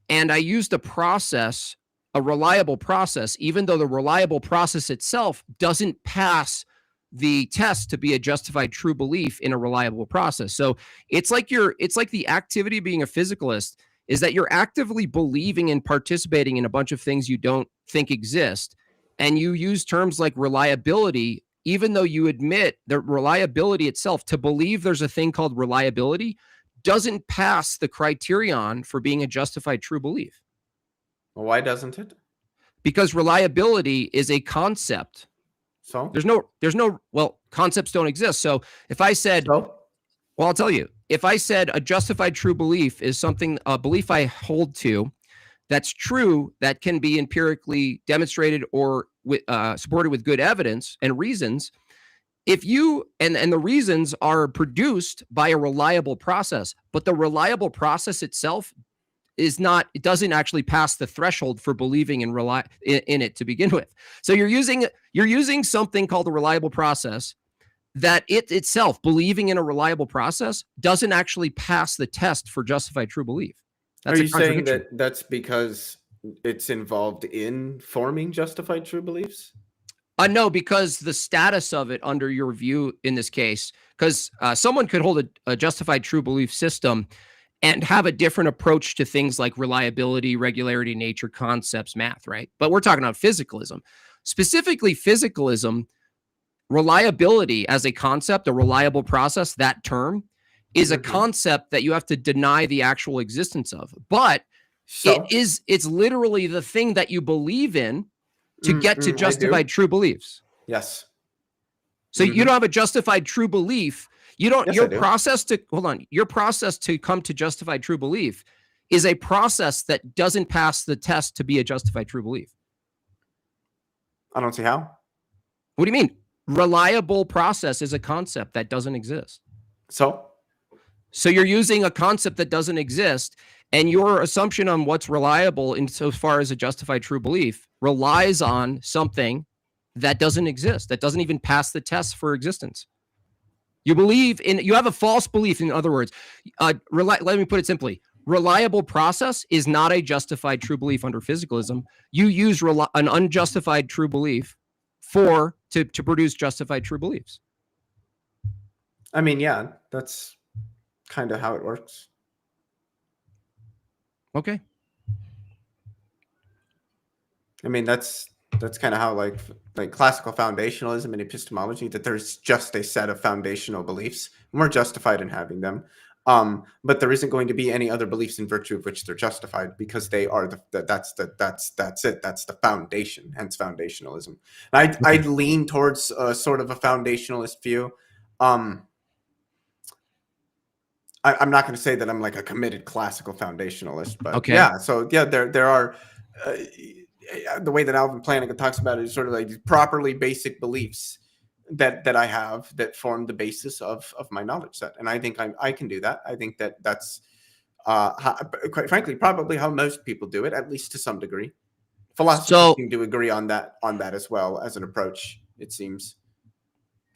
and I used a process, a reliable process, even though the reliable process itself doesn't pass the test to be a justified true belief in a reliable process. So it's like the activity of being a physicalist is that you're actively believing and participating in a bunch of things you don't think exist. And you use terms like reliability, even though you admit that reliability itself, to believe there's a thing called reliability, doesn't pass the criterion for being a justified true belief. Well, why doesn't it? Because reliability is a concept. So well, concepts don't exist. So if I said, well, I'll tell you, if I said a justified true belief is something, a belief I hold to that's true, that can be empirically demonstrated or supported with good evidence and reasons, if you, and the reasons are produced by a reliable process, but the reliable process itself is not, it doesn't actually pass the threshold for believing and in it to begin with. So you're using something called a reliable process that it itself, believing in a reliable process, doesn't actually pass the test for justified true belief. That's Are you saying that that's because it's involved in forming justified true beliefs? No, because the status of it under your view in this case, because someone could hold a justified true belief system and have a different approach to things like reliability, regularity, nature, concepts, math, right? But we're talking about physicalism. Specifically, physicalism, reliability as a concept, a reliable process, that term is a concept that you have to deny the actual existence of. But it's literally the thing that you believe in to get to justified true beliefs. Yes. So you don't have a justified true belief. You don't, your process to come to justified true belief is a process that doesn't pass the test to be a justified true belief. I don't see how. What do you mean? Reliable process is a concept that doesn't exist. So you're using a concept that doesn't exist, and your assumption on what's reliable insofar as a justified true belief relies on something that doesn't exist, that doesn't even pass the test for existence. You have a false belief. In other words, let me put it simply. Reliable process is not a justified true belief under physicalism. You use an unjustified true belief to produce justified true beliefs. I mean, yeah, that's kind of how it works. Okay. I mean, that's kind of how like classical foundationalism and epistemology, that there's just a set of foundational beliefs and we're justified in having them. But there isn't going to be any other beliefs in virtue of which they're justified, because they are that's it. That's the foundation, hence foundationalism. And I'd lean towards sort of a foundationalist view. I'm not going to say that I'm like a committed classical foundationalist, but okay. Yeah. So yeah, there are the way that Alvin Plantinga talks about it is sort of like properly basic beliefs that I have that form the basis of my knowledge set. And I think I can do that. I think that's quite frankly, probably how most people do it, at least to some degree. Philosophers seem to agree on that as well as an approach, it seems.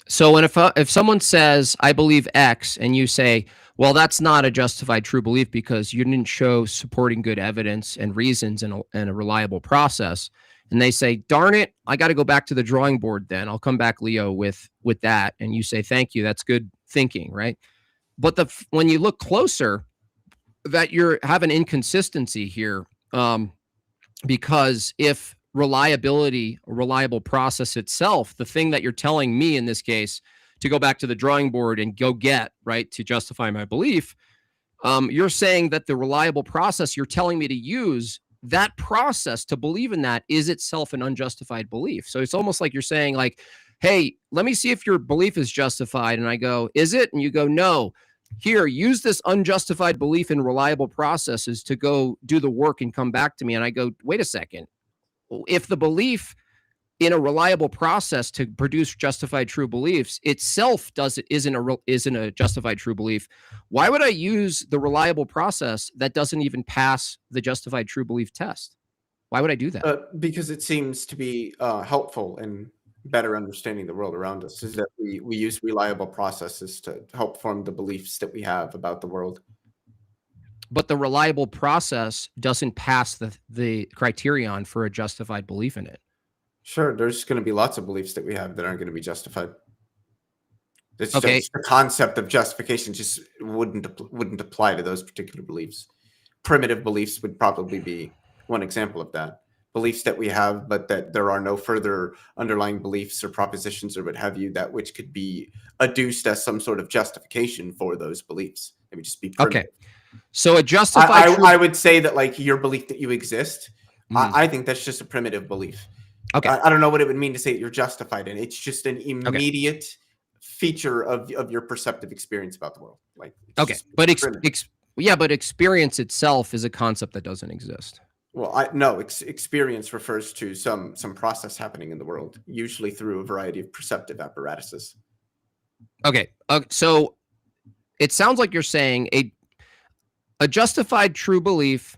So if someone says, I believe X, and you say, well, that's not a justified true belief because you didn't show supporting good evidence and reasons and a reliable process, and they say, darn it, I got to go back to the drawing board then. I'll come back, Leo, with that. And you say, thank you. That's good thinking, right? But when you look closer, that you have an inconsistency here, because if reliability, a reliable process itself, the thing that you're telling me in this case to go back to the drawing board and go get, right, to justify my belief, you're saying that the reliable process you're telling me to use, that process to believe in that is itself an unjustified belief. So it's almost like you're saying like, hey, let me see if your belief is justified. And I go, is it? And you go, no. Here, use this unjustified belief in reliable processes to go do the work and come back to me. And I go, wait a second. If the belief in a reliable process to produce justified true beliefs itself isn't a justified true belief, why would I use the reliable process that doesn't even pass the justified true belief test? Why would I do that? Because it seems to be helpful in better understanding the world around us, is that we use reliable processes to help form the beliefs that we have about the world. But the reliable process doesn't pass the criterion for a justified belief in it. Sure, there's going to be lots of beliefs that we have that aren't going to be justified. It's Okay. just the concept of justification just wouldn't apply to those particular beliefs. Primitive beliefs would probably be one example of that. Beliefs that we have, but that there are no further underlying beliefs or propositions or what have you, that which could be adduced as some sort of justification for those beliefs. It would just be primitive. Okay. So a justified I would say that, like, your belief that you exist, I think that's just a primitive belief. Okay. I don't know what it would mean to say that you're justified in. It's just an immediate feature of your perceptive experience about the world. Like, okay, but but experience itself is a concept that doesn't exist. Well, no, experience refers to some process happening in the world, usually through a variety of perceptive apparatuses. Okay, so it sounds like you're saying a justified true belief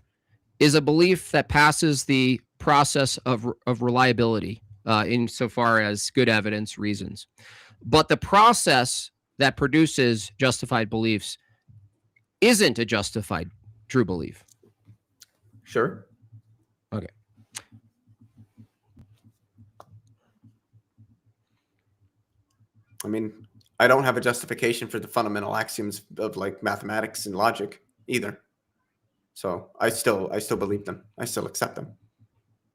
is a belief that passes the process of reliability insofar as good evidence reasons. But the process that produces justified beliefs isn't a justified true belief. Sure. Okay. I mean, I don't have a justification for the fundamental axioms of, like, mathematics and logic either. So I still believe them. I still accept them.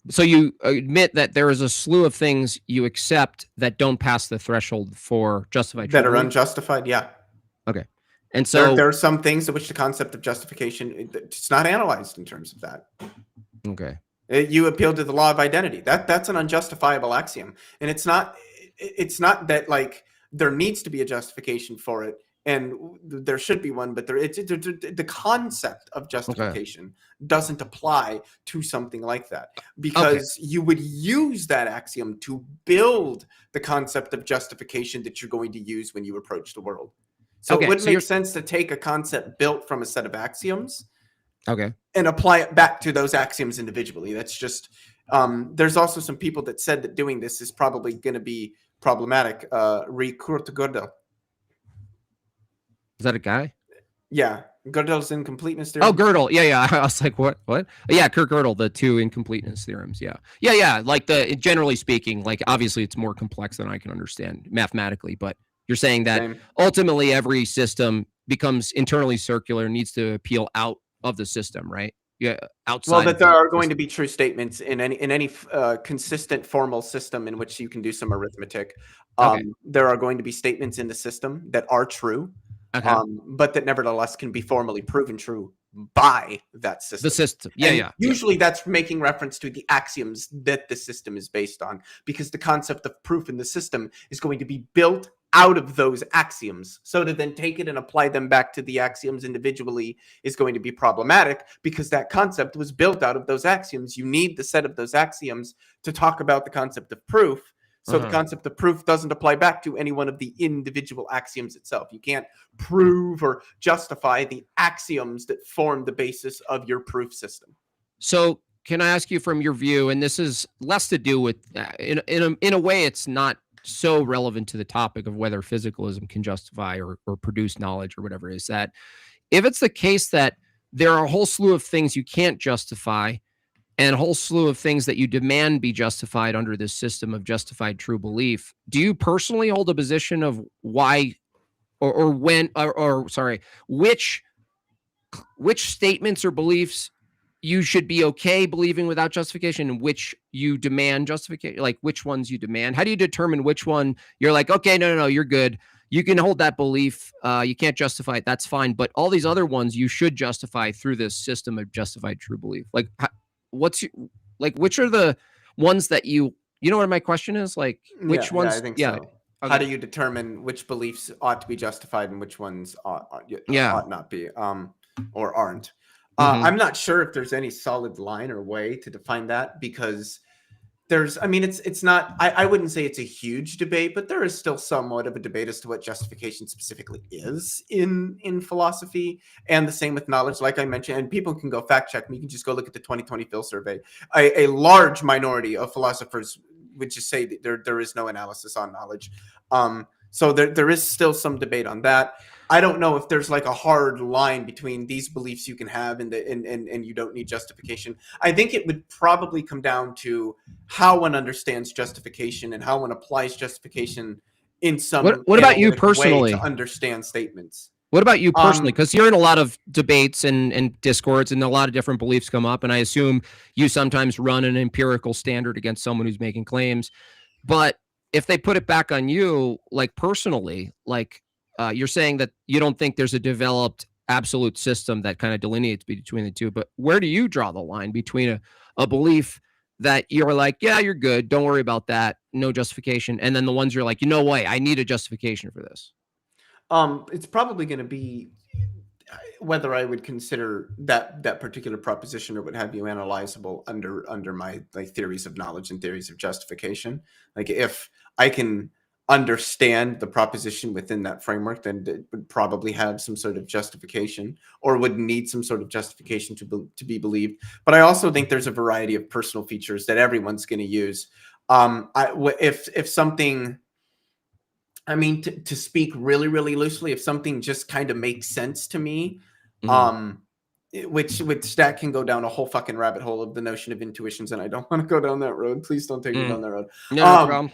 So you admit that there is a slew of things you accept that don't pass the threshold for justified true that are belief? Unjustified, yeah. Okay. And so there are some things in which the concept of justification, it's not analyzed in terms of that. Okay. You appeal to the law of identity. That's an unjustifiable axiom. And it's not that, like, there needs to be a justification for it, and there should be one, but the concept of justification doesn't apply to something like that, because you would use that axiom to build the concept of justification that you're going to use when you approach the world. So it wouldn't make sense to take a concept built from a set of axioms and apply it back to those axioms individually. That's just there's also some people that said that doing this is probably going to be problematic. Kurt Gödel. Is that a guy? Yeah, Gödel's incompleteness theorem. Oh, Gödel. Yeah. I was like, what? Yeah, Kurt Gödel, the two incompleteness theorems. Yeah. Like, generally speaking, like, obviously it's more complex than I can understand mathematically, but you're saying that ultimately every system becomes internally circular, needs to appeal out of the system, right? Yeah, outside. Well, that there are going to be true statements in any consistent formal system in which you can do some arithmetic. There are going to be statements in the system that are true, but that nevertheless can be formally proven true by that system. The system. Yeah. Usually that's making reference to the axioms that the system is based on, because the concept of proof in the system is going to be built out of those axioms. So to then take it and apply them back to the axioms individually is going to be problematic, because that concept was built out of those axioms. You need the set of those axioms to talk about the concept of proof. So the concept of proof doesn't apply back to any one of the individual axioms itself. You can't prove or justify the axioms that form the basis of your proof system. So can I ask you, from your view, and this is less to do with, in a way, it's not so relevant to the topic of whether physicalism can justify or produce knowledge or whatever, is that if it's the case that there are a whole slew of things you can't justify and a whole slew of things that you demand be justified under this system of justified true belief, do you personally hold a position of why or when, or sorry, which statements or beliefs you should be okay believing without justification, and which you demand justification, like which ones you demand? How do you determine which one you're like, okay, no, you're good, you can hold that belief, you can't justify it, that's fine, but all these other ones you should justify through this system of justified true belief? Like, which are the ones that you know what my question is? Like, which ones? I think so. How do you determine which beliefs ought to be justified and which ones ought not be, or aren't? I'm not sure if there's any solid line or way to define that, because I mean, it's not, I wouldn't say it's a huge debate, but there is still somewhat of a debate as to what justification specifically is in philosophy, and the same with knowledge, like I mentioned. And people can go fact check me. You can just go look at the 2020 Phil survey. A large minority of philosophers would just say that there is no analysis on knowledge. So there is still some debate on that. I don't know if there's like a hard line between these beliefs you can have and you don't need justification. I think it would probably come down to how one understands justification and how one applies justification in some what about you analytic way personally to understand statements. What about you personally? Because you're in a lot of debates and discords, and a lot of different beliefs come up, and I assume you sometimes run an empirical standard against someone who's making claims. But if they put it back on you, like personally, like you're saying that you don't think there's a developed absolute system that kind of delineates between the two, but where do you draw the line between a belief that you're like, yeah, you're good, don't worry about that, no justification, and then the ones you're like, you know what, I need a justification for this? It's probably going to be whether I would consider that particular proposition or what have you analyzable under my like theories of knowledge and theories of justification. Like if I can understand the proposition within that framework, then it would probably have some sort of justification or would need some sort of justification to be believed. But I also think there's a variety of personal features that everyone's going to use. If something, I mean, to speak really, really loosely, if something just kind of makes sense to me, which that can go down a whole fucking rabbit hole of the notion of intuitions, and I don't want to go down that road. Please don't take me down that road. No problem.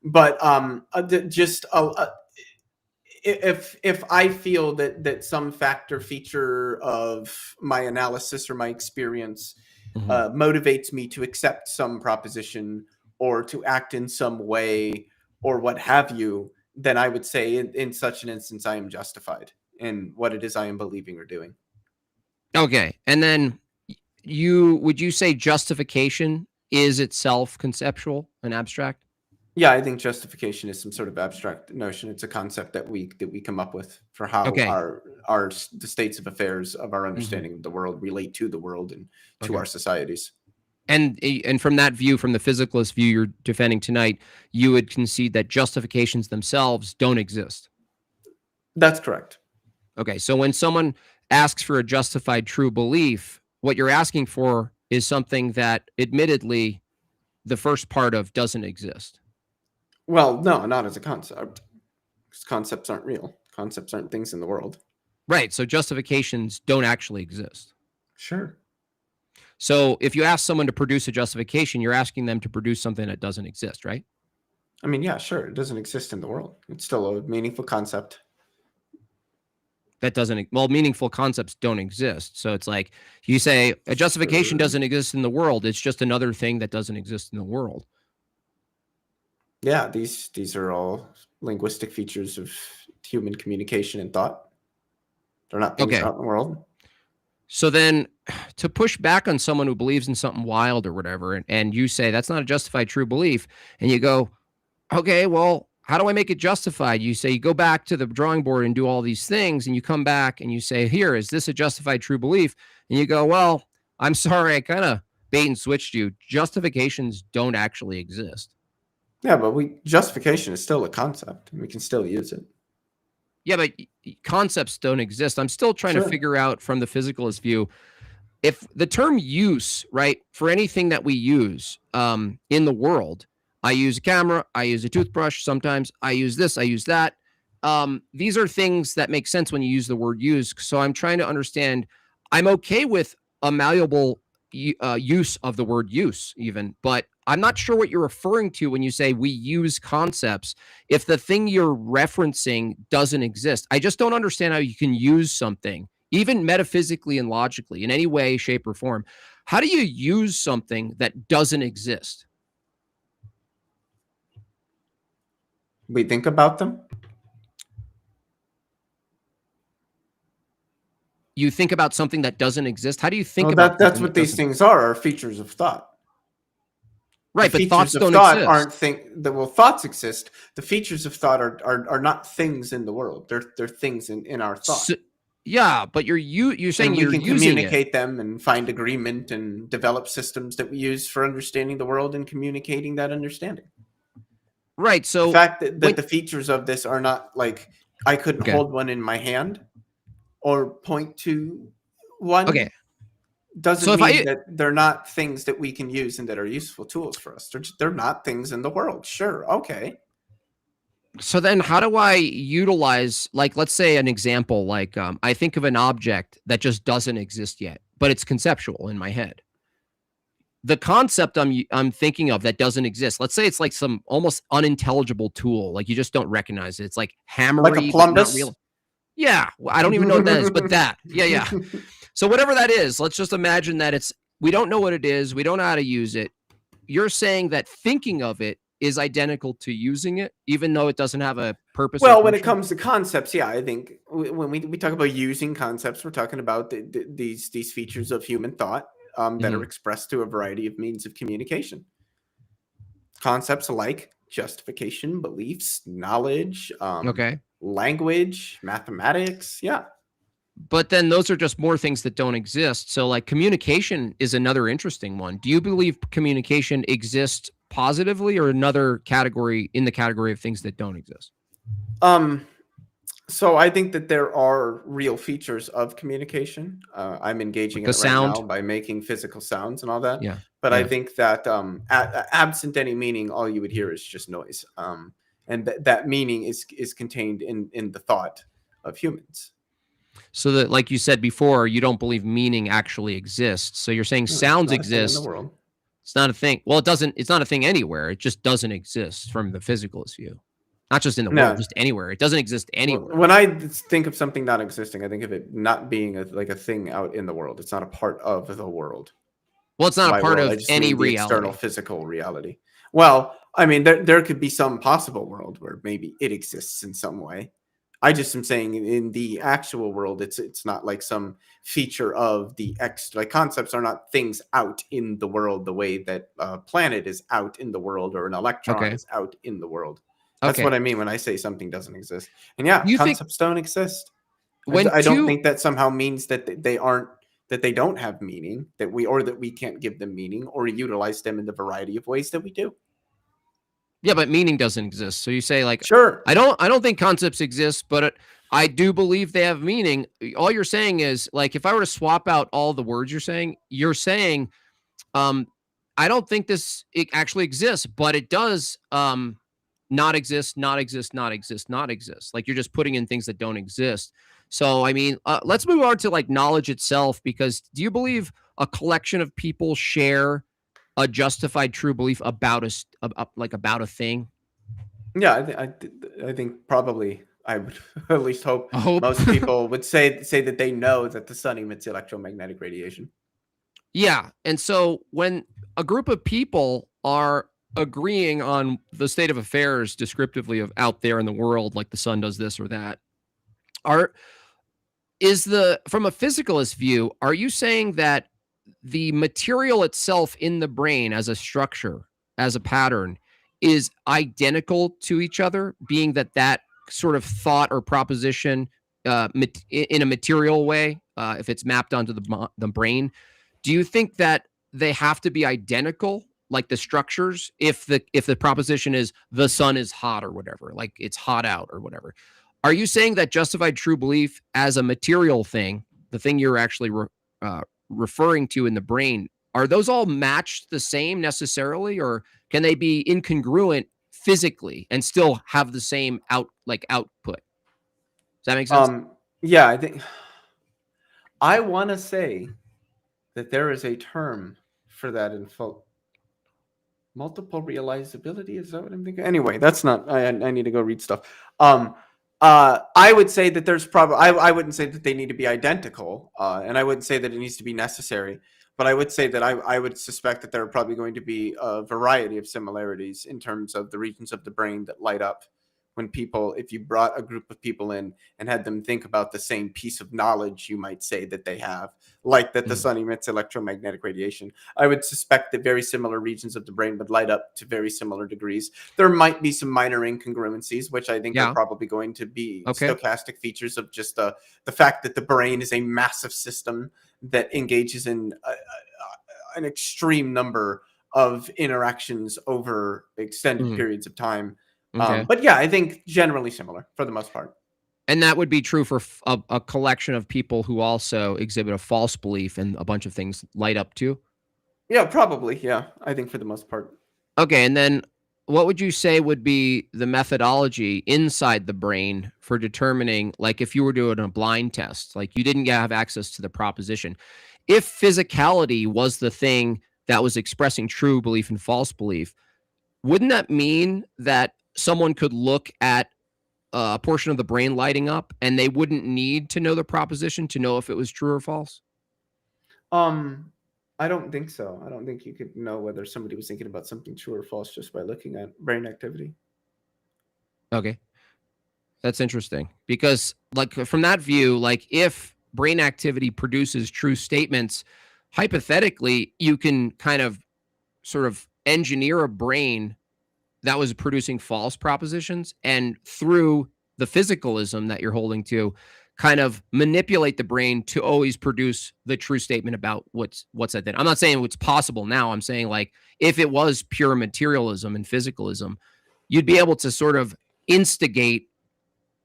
But if I feel that some feature of my analysis or my experience motivates me to accept some proposition or to act in some way or what have you, then I would say in such an instance, I am justified in what it is I am believing or doing. Okay. And then would you say justification is itself conceptual and abstract? Yeah, I think justification is some sort of abstract notion. It's a concept that we come up with for how the states of affairs of our understanding of the world relate to the world and to our societies. And from that view, from the physicalist view you're defending tonight, you would concede that justifications themselves don't exist. That's correct. Okay, so when someone asks for a justified true belief, what you're asking for is something that admittedly the first part of doesn't exist. Well, no, not as a concept. Because concepts aren't real. Concepts aren't things in the world. Right, so justifications don't actually exist. Sure. So if you ask someone to produce a justification, you're asking them to produce something that doesn't exist, right? I mean, yeah, sure. It doesn't exist in the world. It's still a meaningful concept. Meaningful concepts don't exist. So it's like you say a justification doesn't exist in the world. It's just another thing that doesn't exist in the world. Yeah, these are all linguistic features of human communication and thought. They're not things out in the world. So then to push back on someone who believes in something wild or whatever, and you say that's not a justified true belief, and you go, okay, well, how do I make it justified? You say you go back to the drawing board and do all these things, and you come back and you say, here, is this a justified true belief? And you go, well, I'm sorry, I kind of bait and switched you. Justifications don't actually exist. Yeah, but justification is still a concept, and we can still use it. Yeah, but concepts don't exist. I'm still trying to figure out from the physicalist view, if the term use, right, for anything that we use in the world, I use a camera, I use a toothbrush, sometimes I use this, I use that. These are things that make sense when you use the word use. So I'm trying to understand, I'm okay with a malleable use of the word use even, but I'm not sure what you're referring to when you say we use concepts if the thing you're referencing doesn't exist. I just don't understand how you can use something, even metaphysically and logically, in any way, shape, or form. How do you use something that doesn't exist? We think about them. You think about something that doesn't exist? How do you think about that? That's what these things are features of thought. Right, but thoughts don't exist. Well, thoughts exist. The features of thought are not things in the world. They're things in our thought. Yeah, but you're saying And we you're can using it. communicate them and find agreement and develop systems that we use for understanding the world and communicating that understanding. Right. The So fact that when the features of this are not like I couldn't okay. hold one in my hand or point to one Okay. So doesn't if mean I that they're not things that we can use and that are useful tools for us. They're not things in the world. Sure. Okay. so then how do I utilize, like, let's say an example, like I think of an object that just doesn't exist yet, but it's conceptual in my head. The concept I'm thinking of that doesn't exist. Let's say it's like some almost unintelligible tool, like you just don't recognize it. It's like Like a hammery, but not plumbus. real. Yeah, well, I don't even know what that is, but that. Yeah, yeah. So whatever that is, let's just imagine that we don't know what it is, we don't know how to use it. You're saying that thinking of it is identical to using it, even though it doesn't have a purpose or Well, when it function? comes to concepts, yeah, I think when we talk about using concepts, we're talking about these features of human thought that are expressed through a variety of means of communication. Concepts like justification, beliefs, knowledge, Okay. language, mathematics. Yeah. But then those are just more things that don't exist. So like communication is another interesting one. Do you believe communication exists positively or another category in the category of things that don't exist? So I think that there are real features of communication. I'm engaging Like in a it right now sound? by making physical sounds and all that. Yeah. But I Yeah. think that absent any meaning, all you would hear is just noise. And that meaning is contained in the thought of humans. So that, like you said before, you don't believe meaning actually exists. So you're saying No, it's sounds not a thing in the exist. world. It's not a thing. Well, it's not a thing anywhere. It just doesn't exist from the physicalist view. Not just in the world, No. just anywhere. It doesn't exist anywhere. When I think of something not existing, I think of it not being like a thing out in the world. It's not a part of the world. Well, it's not a My part world. I of just any mean the external reality. physical reality. Well, I mean, there could be some possible world where maybe it exists in some way. I just am saying in the actual world, it's not like some feature of the like concepts are not things out in the world the way that a planet is out in the world or an electron Okay. is out in the world. That's Okay. what I mean when I say something doesn't exist. And yeah, You think concepts don't exist. when I don't two think that somehow means that they aren't that they don't have meaning, that we can't give them meaning or utilize them in the variety of ways that we do. Yeah, but meaning doesn't exist. So you say like Sure. I don't think concepts exist, but I do believe they have meaning. All you're saying is like if I were to swap out all the words you're saying um I don't think it actually exists, but it does not exist, not exist, not exist, not exist. Like you're just putting in things that don't exist. So I mean, let's move on to like knowledge itself, because do you believe a collection of people share a justified true belief about about a thing? Yeah, I think probably I would at least hope I hope. most people would say that they know that the sun emits electromagnetic radiation. Yeah. And so when a group of people are agreeing on the state of affairs descriptively of out there in the world, like the sun does this or that, are from a physicalist view, are you saying that the material itself in the brain as a structure, as a pattern, is identical to each other, being that sort of thought or proposition in a material way, if it's mapped onto the brain, do you think that they have to be identical, like the structures, if the proposition is the sun is hot or whatever, like it's hot out or whatever? Are you saying that justified true belief as a material thing, the thing you're actually referring to in the brain, are those all matched the same necessarily, or can they be incongruent physically and still have the same output? Does that make sense? Yeah, I think I want to say that there is a term for that in multiple realizability. Is that what I'm thinking? Anyway, that's not. I need to go read stuff. I would say that there's probably. I wouldn't say that they need to be identical, and I wouldn't say that it needs to be necessary. But I would say that I would suspect that there are probably going to be a variety of similarities in terms of the regions of the brain that light up when people, if you brought a group of people in and had them think about the same piece of knowledge you might say that they have, like that the sun emits electromagnetic radiation, I would suspect that very similar regions of the brain would light up to very similar degrees. There might be some minor incongruencies, which I think are probably going to be stochastic features of just the fact that the brain is a massive system that engages in an extreme number of interactions over extended periods of time. But yeah, I think generally similar for the most part. And that would be true for a collection of people who also exhibit a false belief and a bunch of things light up too? Yeah, probably. Yeah, I think for the most part. Okay, and then what would you say would be the methodology inside the brain for determining, like if you were doing a blind test, like you didn't have access to the proposition, if physicality was the thing that was expressing true belief and false belief, wouldn't that mean that someone could look at a portion of the brain lighting up and they wouldn't need to know the proposition to know if it was true or false? I don't think so. I don't think you could know whether somebody was thinking about something true or false just by looking at brain activity. Okay. That's interesting because, like, from that view, like if brain activity produces true statements, hypothetically, you can kind of sort of engineer a brain that was producing false propositions, and through the physicalism that you're holding to, kind of manipulate the brain to always produce the true statement about what's at that. I'm not saying it's possible now. I'm saying, like, if it was pure materialism and physicalism, you'd be able to sort of instigate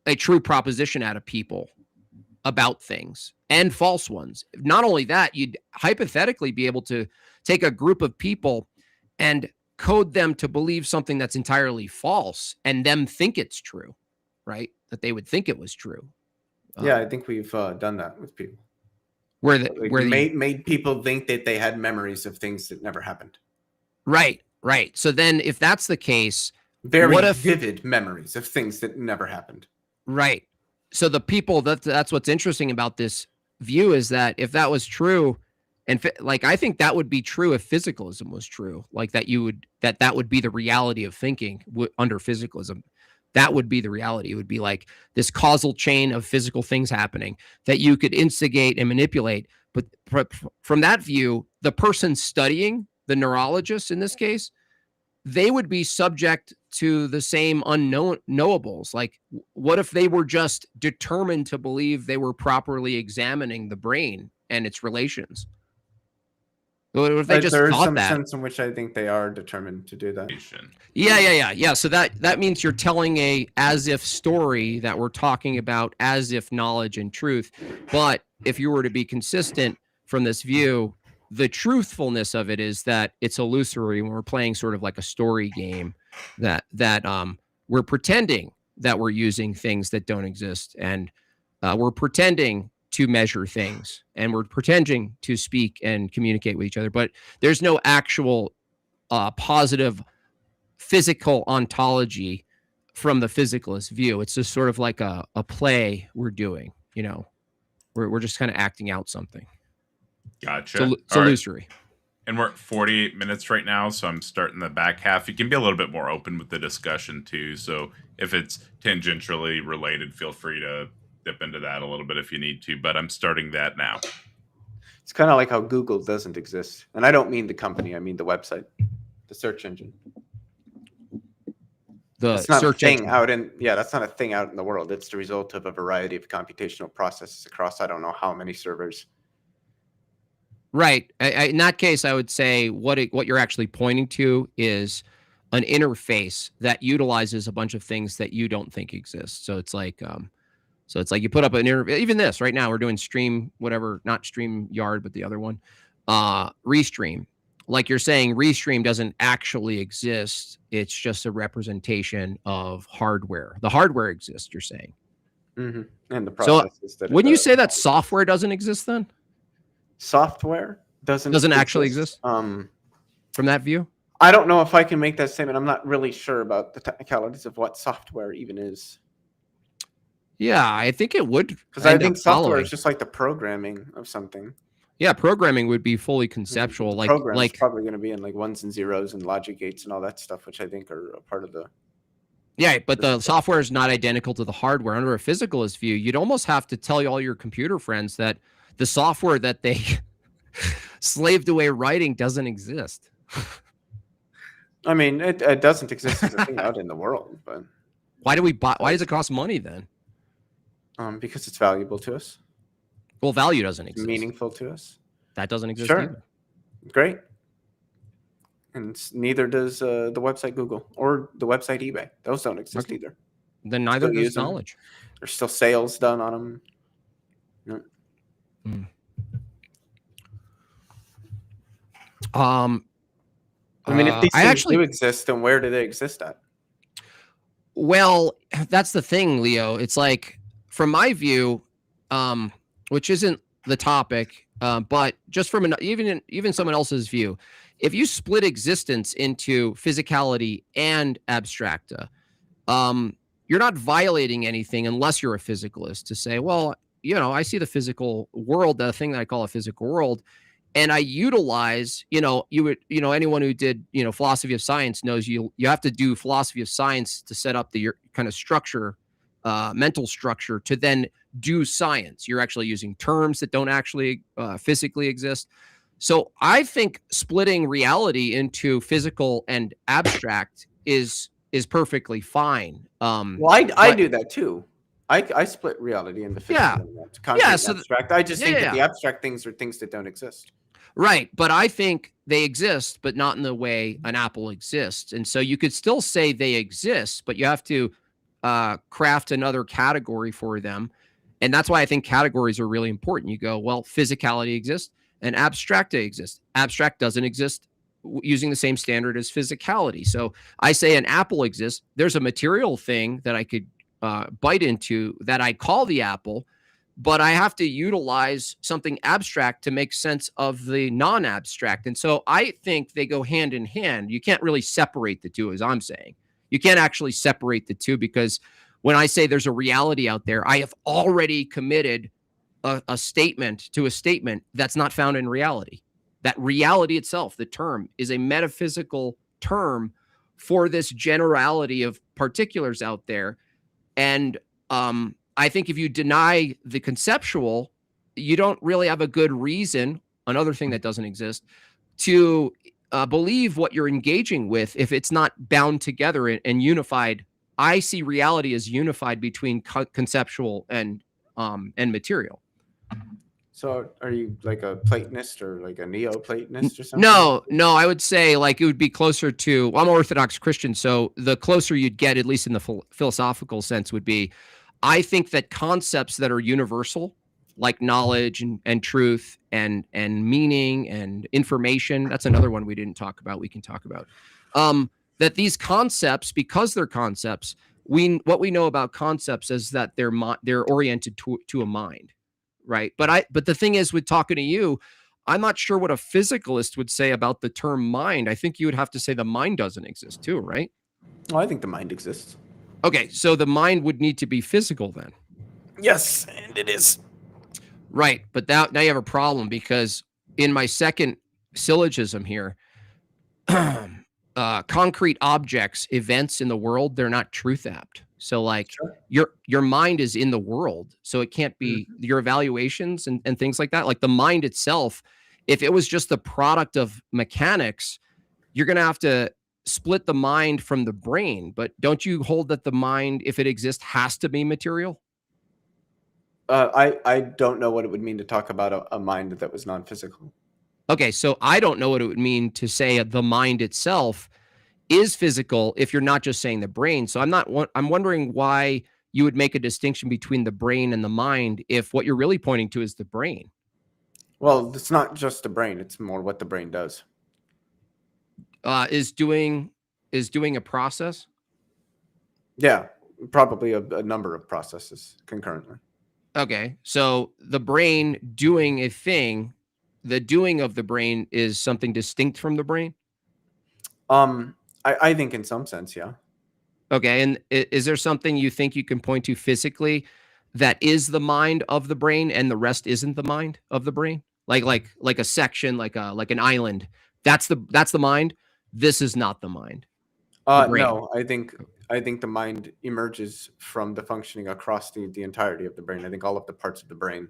a true proposition out of people about things and false ones. Not only that, you'd hypothetically be able to take a group of people and code them to believe something that's entirely false and them think it's true, right? That they would think it was true. Yeah, I think we've done that with people. Where made people think that they had memories of things that never happened. Right. So then if that's the case, very vivid memories of things that never happened. Right. So the people, that's what's interesting about this view, is that if that was true, and like, I think that would be true if physicalism was true, like that that would be the reality of thinking under physicalism. That would be the reality. It would be like this causal chain of physical things happening that you could instigate and manipulate. But from that view, the person studying, the neurologist in this case, they would be subject to the same unknowables. Like, what if they were just determined to believe they were properly examining the brain and its relations? What if they just there's thought some that? sense in which I think they are determined to do that. Yeah. So that means you're telling a as if story that we're talking about as if knowledge and truth. But if you were to be consistent from this view, the truthfulness of it is that it's illusory when we're playing sort of like a story game, that we're pretending that we're using things that don't exist, and we're pretending to measure things, and we're pretending to speak and communicate with each other, but there's no actual positive physical ontology from the physicalist view. It's just sort of like a play we're doing, you know, we're just kind of acting out something. Gotcha. It's illusory. Right. And we're at 48 minutes right now, so I'm starting the back half. You can be a little bit more open with the discussion too. So if it's tangentially related, feel free to dip into that a little bit if you need to, but I'm starting that now. It's kind of like how Google doesn't exist. And I don't mean the company, I mean the website, the search engine. That's not a thing out in the world. It's the result of a variety of computational processes across I don't know how many servers. Right. In that case, I would say what you're actually pointing to is an interface that utilizes a bunch of things that you don't think exist. So it's like you put up an even this right now, we're doing stream, whatever, not StreamYard, but the other one, Restream. Like you're saying, Restream doesn't actually exist. It's just a representation of hardware. The hardware exists, you're saying. Mm-hmm. And the processes so, wouldn't you say that software doesn't exist then? Software doesn't actually exist from that view? I don't know if I can make that statement. I'm not really sure about the technicalities of what software even is. Yeah, I think it would. Because I think software is just like the programming of something. Yeah, programming would be fully conceptual. The program's probably going to be in like ones and zeros and logic gates and all that stuff, which I think are a part of the Yeah, but the software is not identical to the hardware. Under a physicalist view, you'd almost have to tell all your computer friends that the software that they slaved away writing doesn't exist. I mean, it doesn't exist as a thing out in the world, but why do we buy? Why does it cost money then? Because it's valuable to us. Well, value doesn't exist. Meaningful to us. That doesn't exist Sure. either. Great. And neither does the website Google or the website eBay. Those don't exist either. Then neither does knowledge. There's still sales done on them. No. I mean, if these things do exist, then where do they exist at? Well, that's the thing, Leo. It's like, from my view, which isn't the topic, but just from even someone else's view, if you split existence into physicality and abstracta, you're not violating anything unless you're a physicalist to say, well, I see the physical world, the thing that I call a physical world, and I utilize, anyone who did, philosophy of science knows you have to do philosophy of science to set up your kind of structure, mental structure, to then do science. You're actually using terms that don't actually physically exist. So I think splitting reality into physical and abstract is perfectly fine. Well, I do that too. I split reality into physical and abstract. I just think that the abstract things are things that don't exist. Right. But I think they exist, but not in the way an apple exists. And so you could still say they exist, but you have to craft another category for them. And that's why I think categories are really important. You go, well, physicality exists and abstracta exists. Abstract doesn't exist using the same standard as physicality. So I say an apple exists. There's a material thing that I could bite into that I call the apple, but I have to utilize something abstract to make sense of the non-abstract. And so I think they go hand in hand. You can't really separate the two, as I'm saying. You can't actually separate the two, because when I say there's a reality out there, I have already committed a statement to a statement that's not found in reality. That reality itself, the term, is a metaphysical term for this generality of particulars out there. And I think if you deny the conceptual, you don't really have a good reason, another thing that doesn't exist, to believe what you're engaging with if it's not bound together and unified. I see reality as unified between conceptual and material. So are you like a Platonist or like a Neo-Platonist or something? No, I would say like it would be closer to, I'm an Orthodox Christian, so the closer you'd get, at least in the philosophical sense, would be, I think that concepts that are universal, like knowledge and truth and meaning and information, that's another one we didn't talk about, we can talk about, that these concepts, because they're concepts, what we know about concepts is that they're oriented to a mind. Right. But the thing is, with talking to you, I'm not sure what a physicalist would say about the term mind. I think you would have to say the mind doesn't exist too, right? Well, I think the mind exists. Okay, so the mind would need to be physical then. Yes, and it is. Right, but now you have a problem, because in my second syllogism here, concrete objects, events in the world, they're not truth apt. So like your mind is in the world, so it can't be your evaluations and things like that. Like the mind itself, if it was just the product of mechanics, you're going to have to split the mind from the brain. But don't you hold that the mind, if it exists, has to be material? I don't know what it would mean to talk about a mind that was non-physical. Okay, so I don't know what it would mean to say the mind itself is physical if you're not just saying the brain. So I'm wondering why you would make a distinction between the brain and the mind if what you're really pointing to is the brain. Well, it's not just the brain, it's more what the brain does. Is doing a process? Yeah, probably a number of processes concurrently. Okay, so the brain doing a thing, the doing of the brain is something distinct from the brain? I think in some sense, yeah. Okay, and is there something you think you can point to physically that is the mind of the brain and the rest isn't the mind of the brain? Like a section, like an island. That's the mind. This is not the mind. No, I think I think the mind emerges from the functioning across the entirety of the brain. I think all of the parts of the brain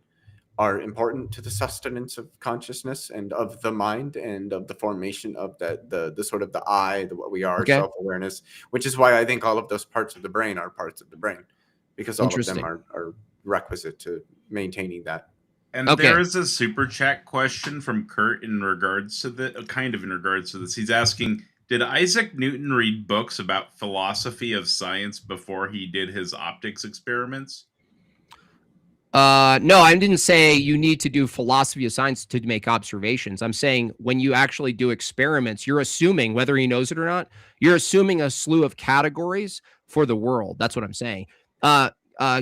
are important to the sustenance of consciousness and of the mind and of the formation of the sort of the I, the what we are, Okay. self-awareness, which is why I think all of those parts of the brain are parts of the brain, because all of them are requisite to maintaining that. And there is a super chat question from Kurt in regards to this. He's asking, did Isaac Newton read books about philosophy of science before he did his optics experiments? No, I didn't say you need to do philosophy of science to make observations. I'm saying when you actually do experiments, you're assuming, whether he knows it or not, you're assuming a slew of categories for the world. That's what I'm saying.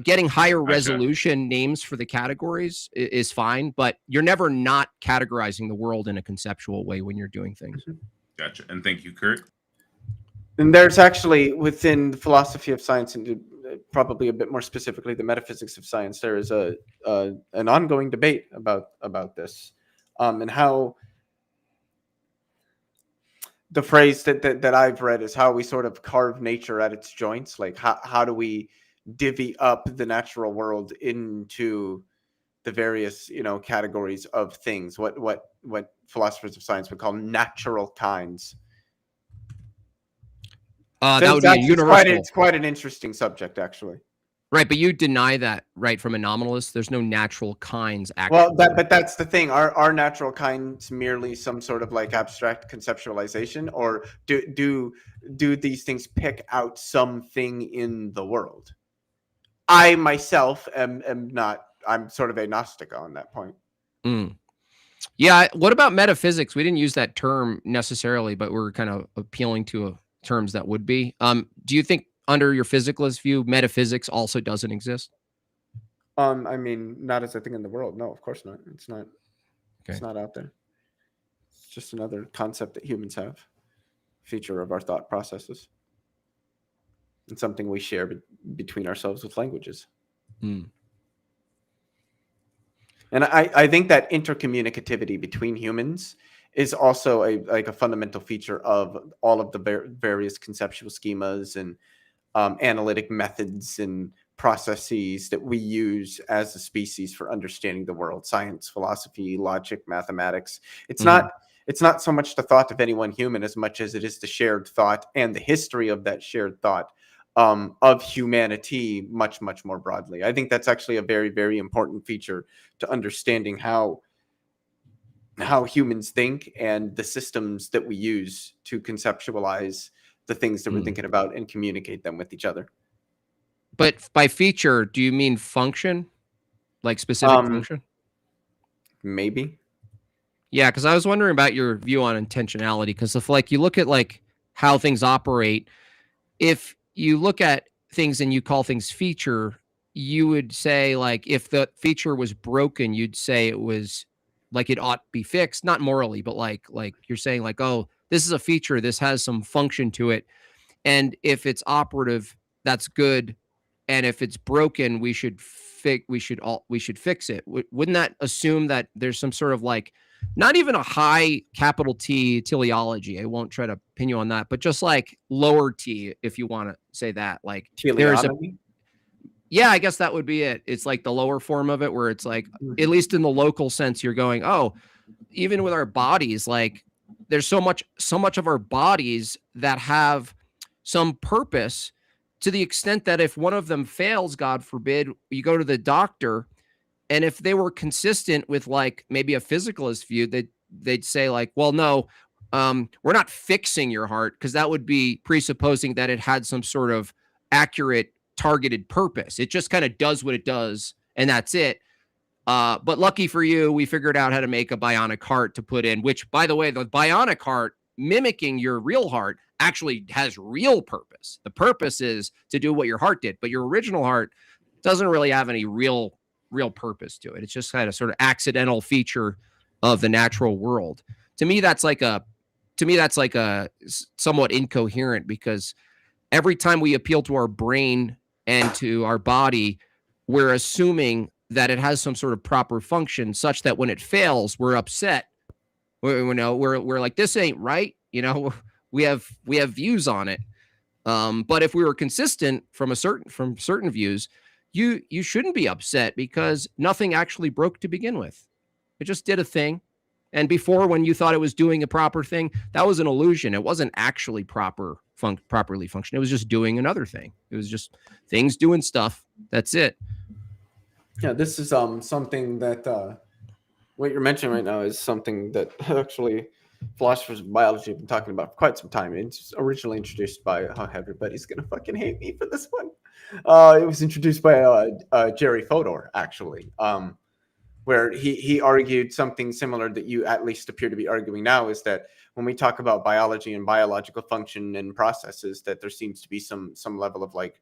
Getting higher resolution names for the categories is fine, but you're never not categorizing the world in a conceptual way when you're doing things. Gotcha. And thank you, Kurt. And there's actually, within the philosophy of science, and probably a bit more specifically the metaphysics of science, there is an ongoing debate about this, and how the phrase that I've read is how we sort of carve nature at its joints. Like how do we divvy up the natural world into the various categories of things, what philosophers of science would call natural kinds. That would be a universal. It's quite an interesting subject, actually. Right, but you deny that, right? From a nominalist, there's no natural kinds. Actually. Well, but that's the thing. Are natural kinds merely some sort of like abstract conceptualization, or do these things pick out something in the world? I myself am not. I'm sort of agnostic on that point. Yeah. What about metaphysics? We didn't use that term necessarily, but we're kind of appealing to terms that would be. Do you think, under your physicalist view, metaphysics also doesn't exist? I mean, not as a thing in the world. No, of course not. It's not. Okay. It's not out there. It's just another concept that humans have, feature of our thought processes, and something we share between ourselves with languages. And I think that intercommunicativity between humans is also a fundamental feature of all of the various conceptual schemas and analytic methods and processes that we use as a species for understanding the world: science, philosophy, logic, mathematics. It's not so much the thought of any one human as much as it is the shared thought and the history of that shared thought of humanity much, much more broadly. I think that's actually a very, very important feature to understanding how humans think and the systems that we use to conceptualize the things that we're thinking about and communicate them with each other. But by feature, do you mean function? Like specific function? Maybe. Yeah, because I was wondering about your view on intentionality, because if you look at how things operate, if you look at things and you call things feature, you would say if the feature was broken, you'd say it was it ought to be fixed, not morally, but like you're saying oh, this is a feature, this has some function to it, and if it's operative, that's good, and if it's broken, we should fix it. Wouldn't that assume that there's some sort of not even a high capital T teleology? I won't try to pin you on that, but just lower T, if you want to say that. Yeah, I guess that would be it. It's the lower form of it, where it's at least in the local sense, you're going, oh, even with our bodies, there's so much of our bodies that have some purpose, to the extent that if one of them fails, God forbid, you go to the doctor, and if they were consistent with maybe a physicalist view, they'd say well, no, we're not fixing your heart, because that would be presupposing that it had some sort of accurate targeted purpose. It just kind of does what it does, and that's it. But lucky for you, we figured out how to make a bionic heart to put in, which, by the way, the bionic heart mimicking your real heart actually has real purpose. The purpose is to do what your heart did, but your original heart doesn't really have any real purpose to it. It's just kind of sort of accidental feature of the natural world. To me, that's a somewhat incoherent, because every time we appeal to our brain and to our body, we're assuming that it has some sort of proper function, such that when it fails, we're upset. We're like, this ain't right. We have views on it. But if we were consistent from certain views, you shouldn't be upset because nothing actually broke to begin with. It just did a thing. And before, when you thought it was doing a proper thing, that was an illusion. It wasn't actually properly functioning. It was just doing another thing. It was just things doing stuff. That's it. Yeah, this is something that what you're mentioning right now is something that actually philosophers of biology have been talking about for quite some time. It's originally introduced by everybody's gonna fucking hate me for this one. It was introduced by Jerry Fodor, actually, where he argued something similar that you at least appear to be arguing now, is that when we talk about biology and biological function and processes, that there seems to be some level of like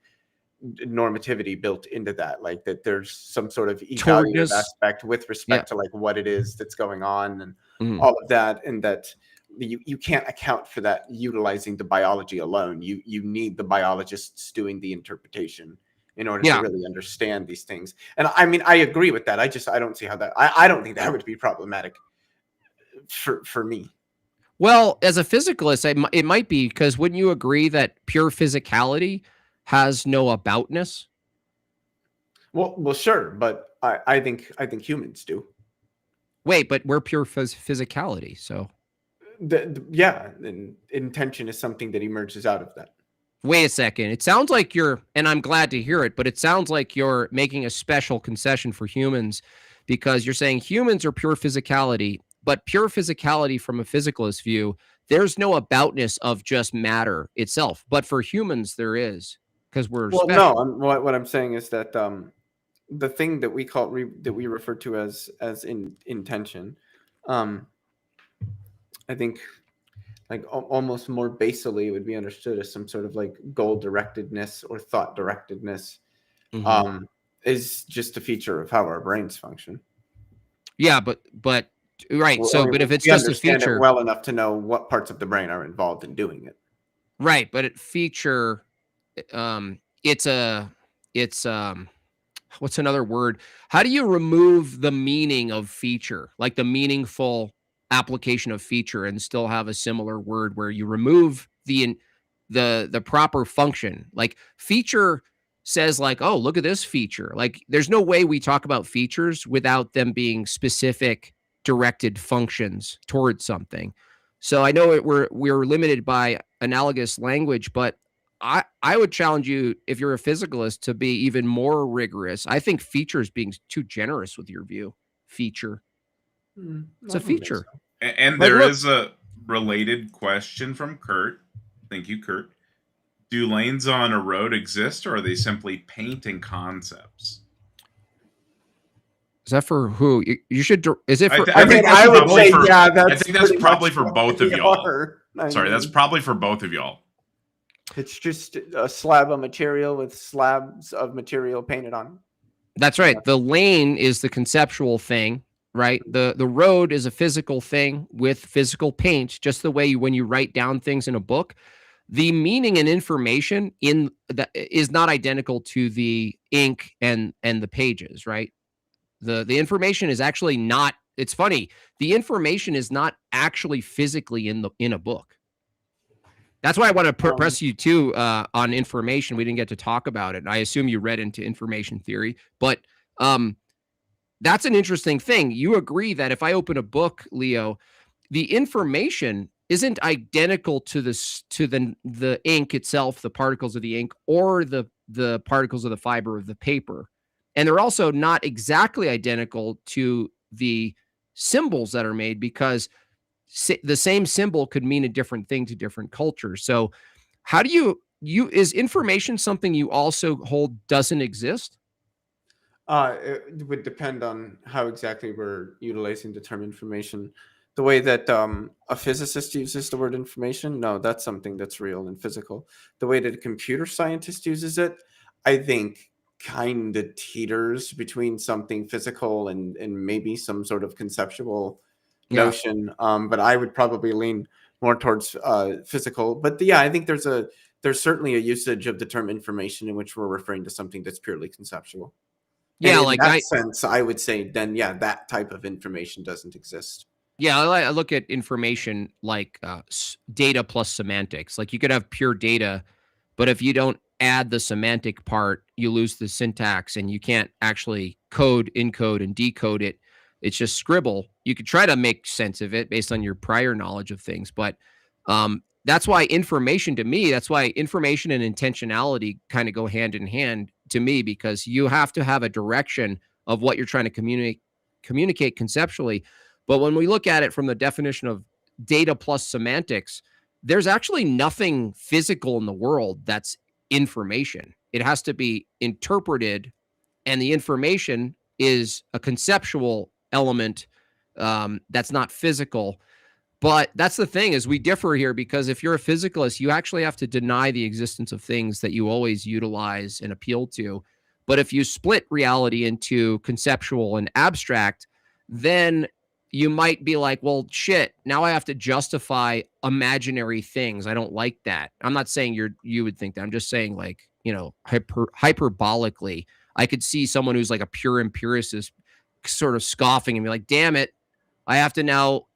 normativity built into that, like that there's some sort of evaluative aspect with respect to like what it is that's going on and all of that, and that you can't account for that utilizing the biology alone. You need the biologists doing the interpretation in order to really understand these things. And I mean, I agree with that. I don't see how that, I don't think that would be problematic for me. Well, as a physicalist, it might be, because wouldn't you agree that pure physicality has no aboutness? Well, sure, but I think humans do. Wait, but we're pure physicality, so and intention is something that emerges out of that. Wait a second. It sounds like and I'm glad to hear it, but it sounds like you're making a special concession for humans, because you're saying humans are pure physicality, but pure physicality from a physicalist view, there's no aboutness of just matter itself. But for humans, there is, because we're special. No, what I'm saying is that the thing that we refer to as intention, I think, like almost more basally, it would be understood as some sort of like goal directedness or thought directedness, is just a feature of how our brains function. Yeah, but right. Well, so, but if it's just a feature, well enough to know what parts of the brain are involved in doing it. Right, but feature, it's what's another word? How do you remove the meaning of feature, like the meaningful application of feature, and still have a similar word where you remove the proper function? Like feature says like, oh, look at this feature. Like there's no way we talk about features without them being specific directed functions towards something. So I know we're limited by analogous language, but I would challenge you, if you're a physicalist, to be even more rigorous. I think feature is being too generous with your view. Feature. It's a feature. So. And there is a related question from Kurt. Thank you, Kurt. Do lanes on a road exist, or are they simply painting concepts? Is that for who? You should. Is it for? I think that's probably for both of y'all. Sorry, that's probably for both of y'all. It's just a slab of material with slabs of material painted on. That's right. The lane is the conceptual thing, right? The road is a physical thing with physical paint, just the way when you write down things in a book. The meaning and information in that is not identical to the ink and the pages, right? The information is actually not. It's funny. The information is not actually physically in a book. That's why I want to press you too on information. We didn't get to talk about it. I assume you read into information theory, but that's an interesting thing. You agree that if I open a book, Leo, the information isn't identical to the ink itself, the particles of the ink, or the particles of the fiber of the paper. And they're also not exactly identical to the symbols that are made, because the same symbol could mean a different thing to different cultures. So how do you is information something you also hold doesn't exist? It would depend on how exactly we're utilizing the term information. The way that a physicist uses the word information, no, that's something that's real and physical. The way that a computer scientist uses it, I think, kind of teeters between something physical and maybe some sort of conceptual notion. But I would probably lean more towards physical. But I think there's certainly a usage of the term information in which we're referring to something that's purely conceptual. Yeah, and in that sense, I would say then, that type of information doesn't exist. Yeah, I look at information like data plus semantics. Like you could have pure data But if you don't add the semantic part, you lose the syntax and you can't actually encode, and decode it. It's just scribble. You could try to make sense of it based on your prior knowledge of things, but that's why information and intentionality kind of go hand in hand to me, because you have to have a direction of what you're trying to communicate conceptually. But when we look at it from the definition of data plus semantics, there's actually nothing physical in the world that's information. It has to be interpreted, and the information is a conceptual element that's not physical. But that's the thing, is we differ here, because if you're a physicalist, you actually have to deny the existence of things that you always utilize and appeal to. But if you split reality into conceptual and abstract, then you might be like, well, shit, now I have to justify imaginary things. I don't like that. I'm not saying you would think that. I'm just saying, like, hyperbolically, I could see someone who's like a pure empiricist sort of scoffing and be like, damn it, I have to now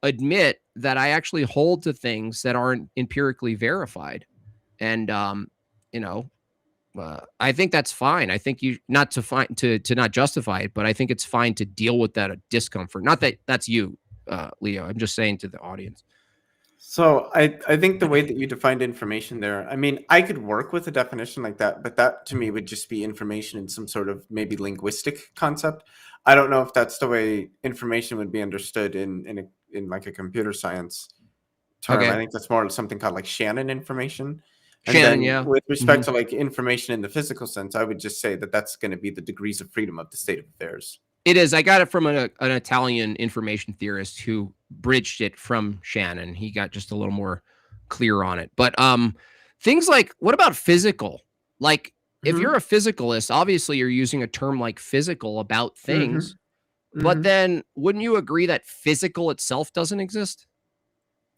admit that I actually hold to things that aren't empirically verified. And, I think that's fine. I think to not justify it, but I think it's fine to deal with that discomfort. Not that that's you, Leo. I'm just saying to the audience. So I think the way that you defined information there, I mean, I could work with a definition like that, but that to me would just be information in some sort of maybe linguistic concept. I don't know if that's the way information would be understood in like a computer science term. Okay. I think that's more something called like Shannon information. And Shannon, then yeah. with respect to like information in the physical sense, I would just say that that's going to be the degrees of freedom of the state of affairs. It is. I got it from an Italian information theorist who bridged it from Shannon. He got just a little more clear on it. But things like, what about physical? Like, if you're a physicalist, obviously you're using a term like physical about things. But then wouldn't you agree that physical itself doesn't exist?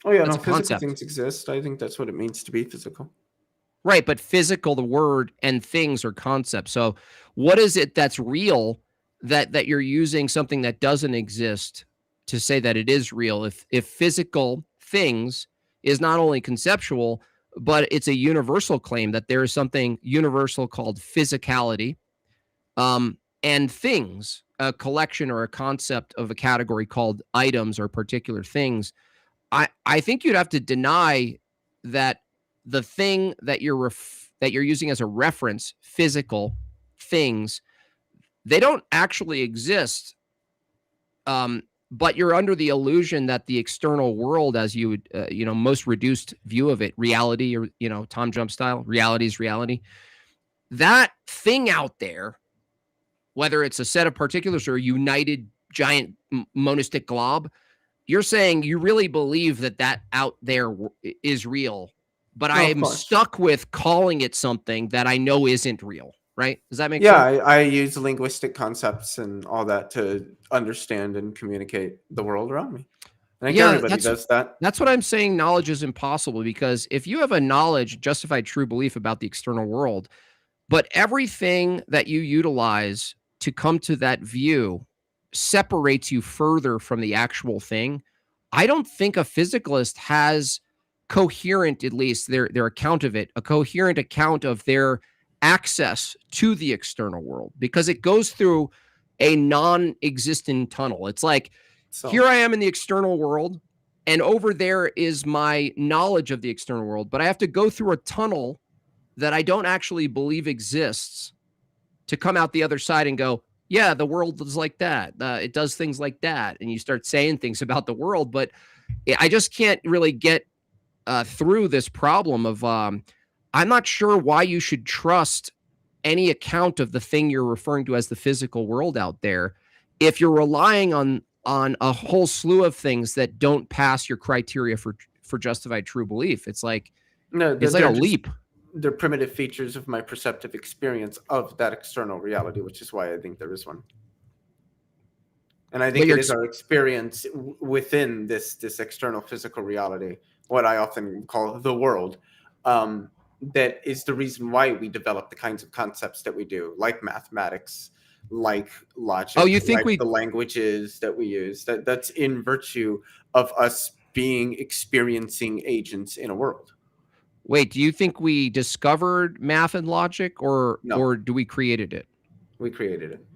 Oh, yeah, That's no, a physical concept. things exist. I think that's what it means to be physical. Right, but physical, the word, and things are concepts. So what is it that's real that you're using something that doesn't exist to say that it is real? If physical things is not only conceptual, but it's a universal claim that there is something universal called physicality, and things, a collection or a concept of a category called items or particular things. I think you'd have to deny that the thing that you're using as a reference, physical things, they don't actually exist. But you're under the illusion that the external world, as you would, most reduced view of it, reality, or, Tom Jump style, reality is reality. That thing out there, whether it's a set of particulars or a united giant monistic glob, you're saying you really believe that out there is real. But I am stuck with calling it something that I know isn't real, right? Does that make sense? Yeah, I use linguistic concepts and all that to understand and communicate the world around me. I think everybody does that. That's what I'm saying. Knowledge is impossible, because if you have a knowledge, justified true belief about the external world, but everything that you utilize to come to that view separates you further from the actual thing, I don't think a physicalist has coherent, at least their account of it, a coherent account of their access to the external world, because it goes through a non-existent tunnel. It's like, here I am in the external world, and over there is my knowledge of the external world, but I have to go through a tunnel that I don't actually believe exists to come out the other side and go, yeah, the world is like that. It does things like that. And you start saying things about the world, but I just can't really get through this problem of, I'm not sure why you should trust any account of the thing you're referring to as the physical world out there if you're relying on a whole slew of things that don't pass your criteria for justified true belief. It's like, it's like a leap. They're primitive features of my perceptive experience of that external reality, which is why I think there is one. And I think it is our experience within this external physical reality, what I often call the world, that is the reason why we develop the kinds of concepts that we do, like mathematics, like logic, you think like the languages that we use. That's in virtue of us experiencing agents in a world. Wait, do you think we discovered math and logic, or do we created it? We created it.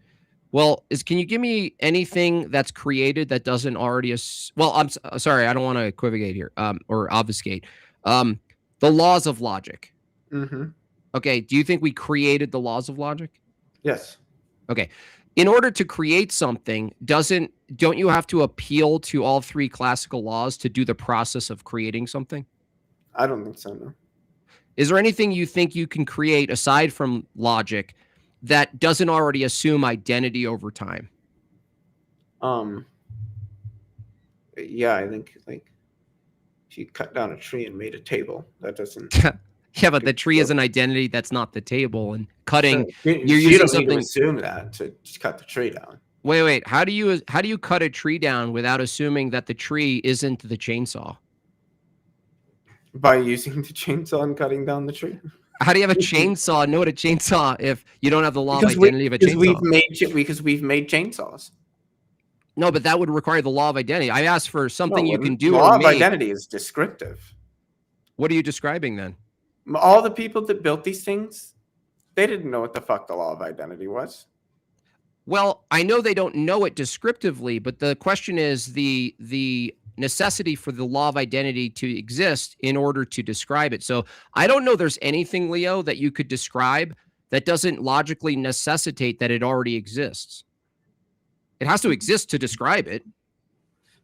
Well, can you give me anything that's created that doesn't already? Well, I'm sorry, I don't want to equivocate here, or obfuscate. The laws of logic. Mm-hmm. Okay, do you think we created the laws of logic? Yes. Okay. In order to create something, don't you have to appeal to all three classical laws to do the process of creating something? I don't think so, no. Is there anything you think you can create aside from logic that doesn't already assume identity over time? Yeah, I think like if you cut down a tree and made a table, that doesn't. Yeah, but the tree is an identity that's not the table, and cutting. Sure. You're using don't something. Need to assume that to cut the tree down. Wait. How do you cut a tree down without assuming that the tree isn't the chainsaw? By using the chainsaw and cutting down the tree. How do you have a chainsaw? Know what a chainsaw if you don't have the law of identity of a chainsaw? Because we've made chainsaws. No, but that would require the law of identity. I asked for something you can do. The law of identity is descriptive. What are you describing then? All the people that built these things, they didn't know what the fuck the law of identity was. Well, I know they don't know it descriptively, but the question is the necessity for the law of identity to exist in order to describe it. So I don't know there's anything, Leo, that you could describe that doesn't logically necessitate that it already exists. It has to exist to describe it.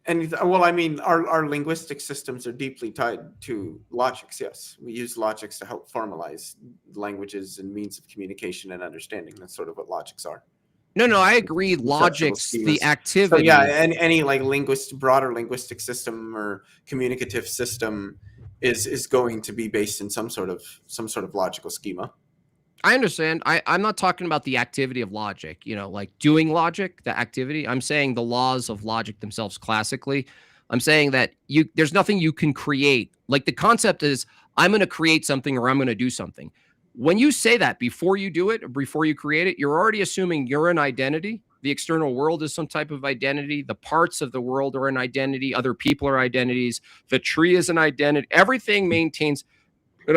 And well, I mean, our linguistic systems are deeply tied to logics. Yes, we use logics to help formalize languages and means of communication and understanding. That's sort of what logics are. No, I agree. Logic's the activity. So yeah, and any like broader linguistic system or communicative system is going to be based in some sort of logical schema. I understand. I'm not talking about the activity of logic, like doing logic, the activity. I'm saying the laws of logic themselves classically. I'm saying that there's nothing you can create. Like the concept is I'm going to create something or I'm going to do something. When you say that before you do it or before you create it, you're already assuming you're an identity. The external world is some type of identity. The parts of the world are an identity. Other people are identities. The tree is an identity. Everything maintains an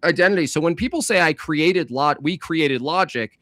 identity. So when people say we created logic,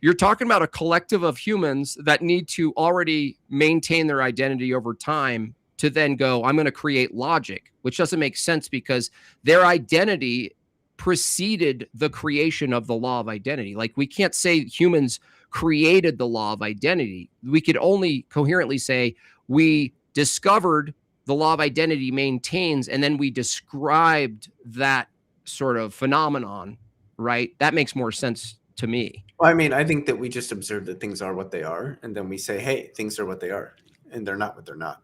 you're talking about a collective of humans that need to already maintain their identity over time to then go, I'm going to create logic, which doesn't make sense because their identity preceded the creation of the law of identity. Like we can't say humans created the law of identity. We could only coherently say we discovered the law of identity maintains, and then we described that sort of phenomenon, right? That makes more sense to me. Well, I mean, I think that we just observe that things are what they are, and then we say, hey, things are what they are, and they're not what they're not.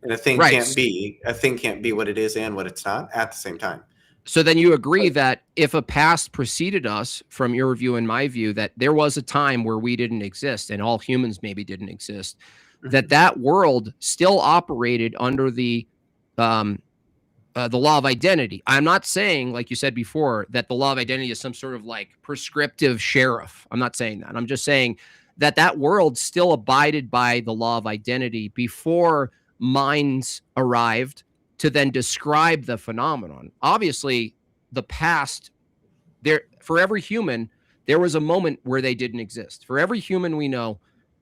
And a thing can't be what it is and what it's not at the same time. So then you agree that if a past preceded us, from your view and my view, that there was a time where we didn't exist and all humans maybe didn't exist, that world still operated under the law of identity. I'm not saying, like you said before, that the law of identity is some sort of like prescriptive sheriff. I'm not saying that. I'm just saying that world still abided by the law of identity before minds arrived to then describe the phenomenon. Obviously, the past, for every human, there was a moment where they didn't exist. For every human we know,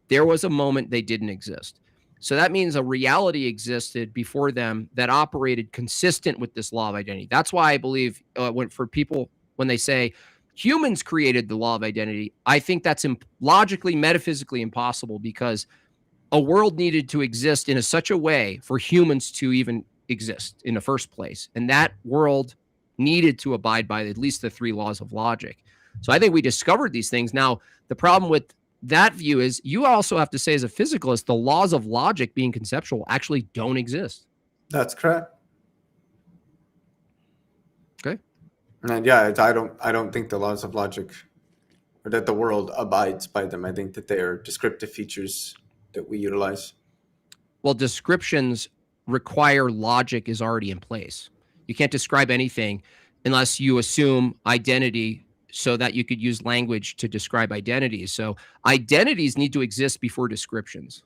there was a moment they didn't exist. So that means a reality existed before them that operated consistent with this law of identity. That's why I believe when they say humans created the law of identity, I think that's logically, metaphysically impossible because a world needed to exist in such a way for humans to even exist in the first place. And that world needed to abide by at least the three laws of logic. So I think we discovered these things. Now, the problem with that view is you also have to say as a physicalist, the laws of logic being conceptual actually don't exist. That's correct. Okay. And yeah, I don't think the laws of logic or that the world abides by them. I think that they are descriptive features that we utilize. Well, descriptions require logic is already in place. You can't describe anything unless you assume identity so that you could use language to describe identities. So identities need to exist before descriptions.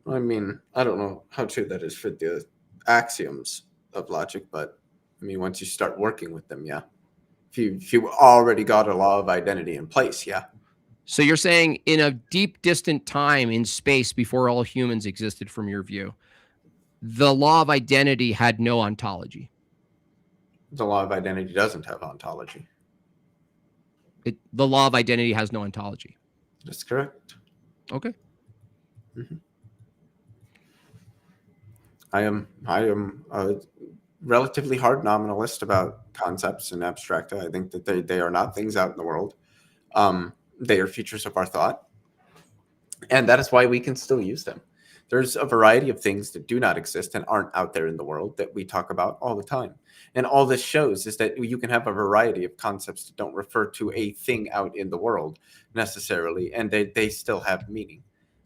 I mean, I don't know how true that is for the axioms of logic, but I mean, once you start working with them, yeah. If you already got a law of identity in place, yeah. So you're saying in a deep, distant time in space before all humans existed, from your view, the law of identity had no ontology. The law of identity doesn't have ontology. The law of identity has no ontology. That's correct. Okay. I am a relatively hard nominalist about concepts and abstracta. I think that they are not things out in the world. They are features of our thought. And that is why we can still use them. There's a variety of things that do not exist and aren't out there in the world that we talk about all the time. And all this shows is that you can have a variety of concepts that don't refer to a thing out in the world necessarily, and they still have meaning.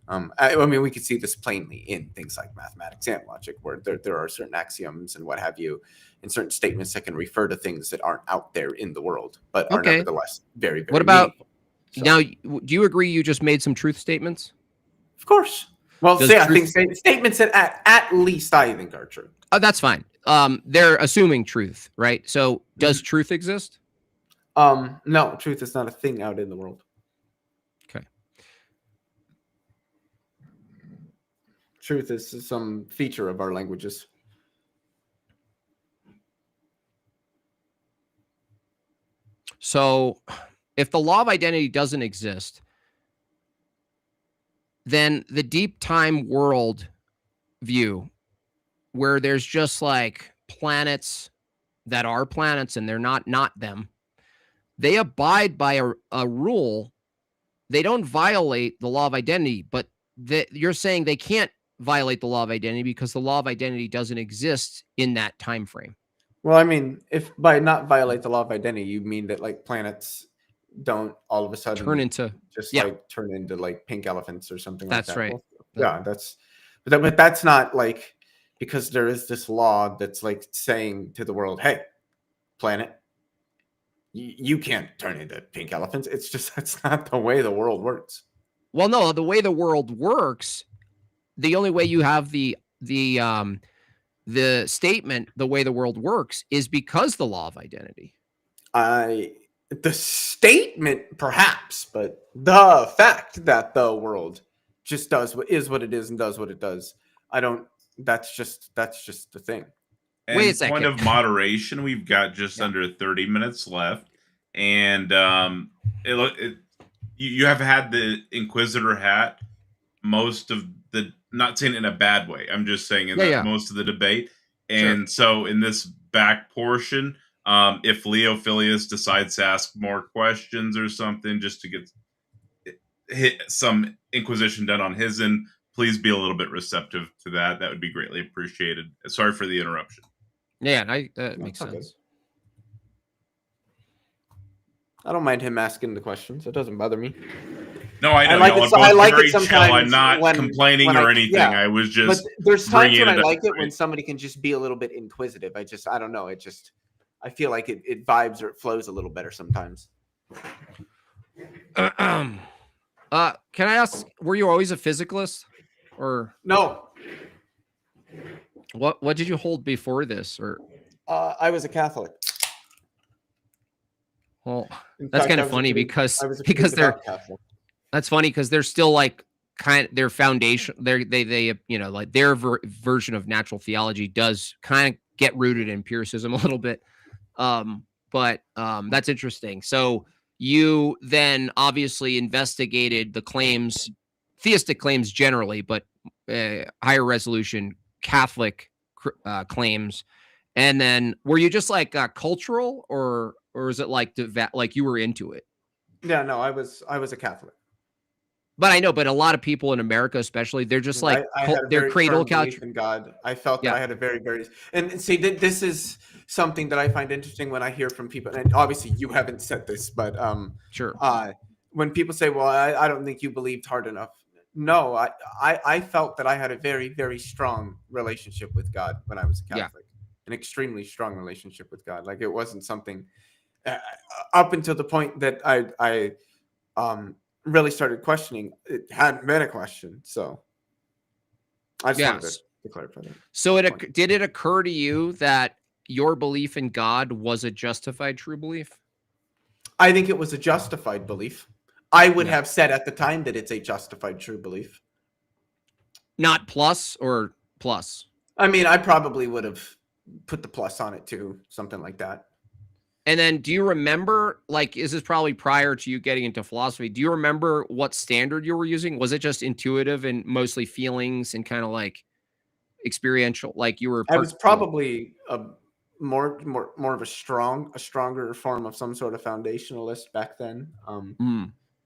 I mean, we can see this plainly in things like mathematics and logic, where there are certain axioms and what have you, and certain statements that can refer to things that aren't out there in the world, but are nevertheless very, very What about meaningful. So, now? Do you agree you just made some truth statements? of course. Well, I think statements that at least I think are true. Oh, that's fine. They're assuming truth, right? So does truth exist? No, truth is not a thing out in the world. Okay. Truth is some feature of our languages. So if the law of identity doesn't exist, then the deep time world view, where there's just like planets that are planets and they're not them, they abide by a rule. They don't violate the law of identity, but you're saying they can't violate the law of identity because the law of identity doesn't exist in that time frame. Well, I mean, if by not violate the law of identity, you mean that like planets don't all of a sudden turn into like pink elephants or something that's like that. Right. Well, yeah, but that's not like, because there is this law that's like saying to the world, hey, planet, you can't turn into pink elephants. It's just, that's not the way the world works. Well, no, the way the world works, the only way you have the statement, the way the world works, is because the law of identity. The statement perhaps, but the fact that the world just does what it is and does what it does, that's just the thing. And wait a second. Point of moderation, we've got just under 30 minutes left, and you have had the Inquisitor hat most of the, not saying in a bad way, I'm just saying most of the debate. And so in this back portion, if Leophilius decides to ask more questions or something, just to get some inquisition done on his end, please be a little bit receptive to that. That would be greatly appreciated. Sorry for the interruption. Yeah, that makes sense. Good. I don't mind him asking the questions. It doesn't bother me. No, I know. I like it sometimes. I'm not complaining or anything. Yeah. I was just. But there's times when I like it when somebody can just be a little bit inquisitive. I don't know. I feel like it vibes or it flows a little better sometimes. Can I ask, were you always a physicalist, or no? What did you hold before this, or? I was a Catholic. Well, that's kind of funny because they're. That's funny because they're still like their foundation. They like their version of natural theology does kind of get rooted in empiricism a little bit. But that's interesting. So you then obviously investigated the claims, theistic claims generally, but higher resolution Catholic claims. And then were you just like cultural, or is it like you were into it? Yeah, no, I was a Catholic. But I know, but a lot of people in America, especially, they're just like they're cradle couch in God. I felt that I had a very, very, and see that this is something that I find interesting when I hear from people. And obviously, you haven't said this, but sure. When people say, "Well, I don't think you believed hard enough," no, I felt that I had a very, very strong relationship with God when I was a Catholic, an extremely strong relationship with God. Like it wasn't something up until the point that I really started questioning. It hadn't been a question, so I just wanted to clarify that. So did it occur to you that your belief in God was a justified true belief? I think it was a justified belief. I would Yeah. have said at the time that it's a justified true belief. Not plus or plus? I mean, I probably would have put the plus on it too, something like that. And then do you remember, like, is this probably prior to you getting into philosophy? Do you remember what standard you were using? Was it just intuitive and mostly feelings and kind of like experiential? Like you were I was probably a more of a stronger form of some sort of foundationalist back then.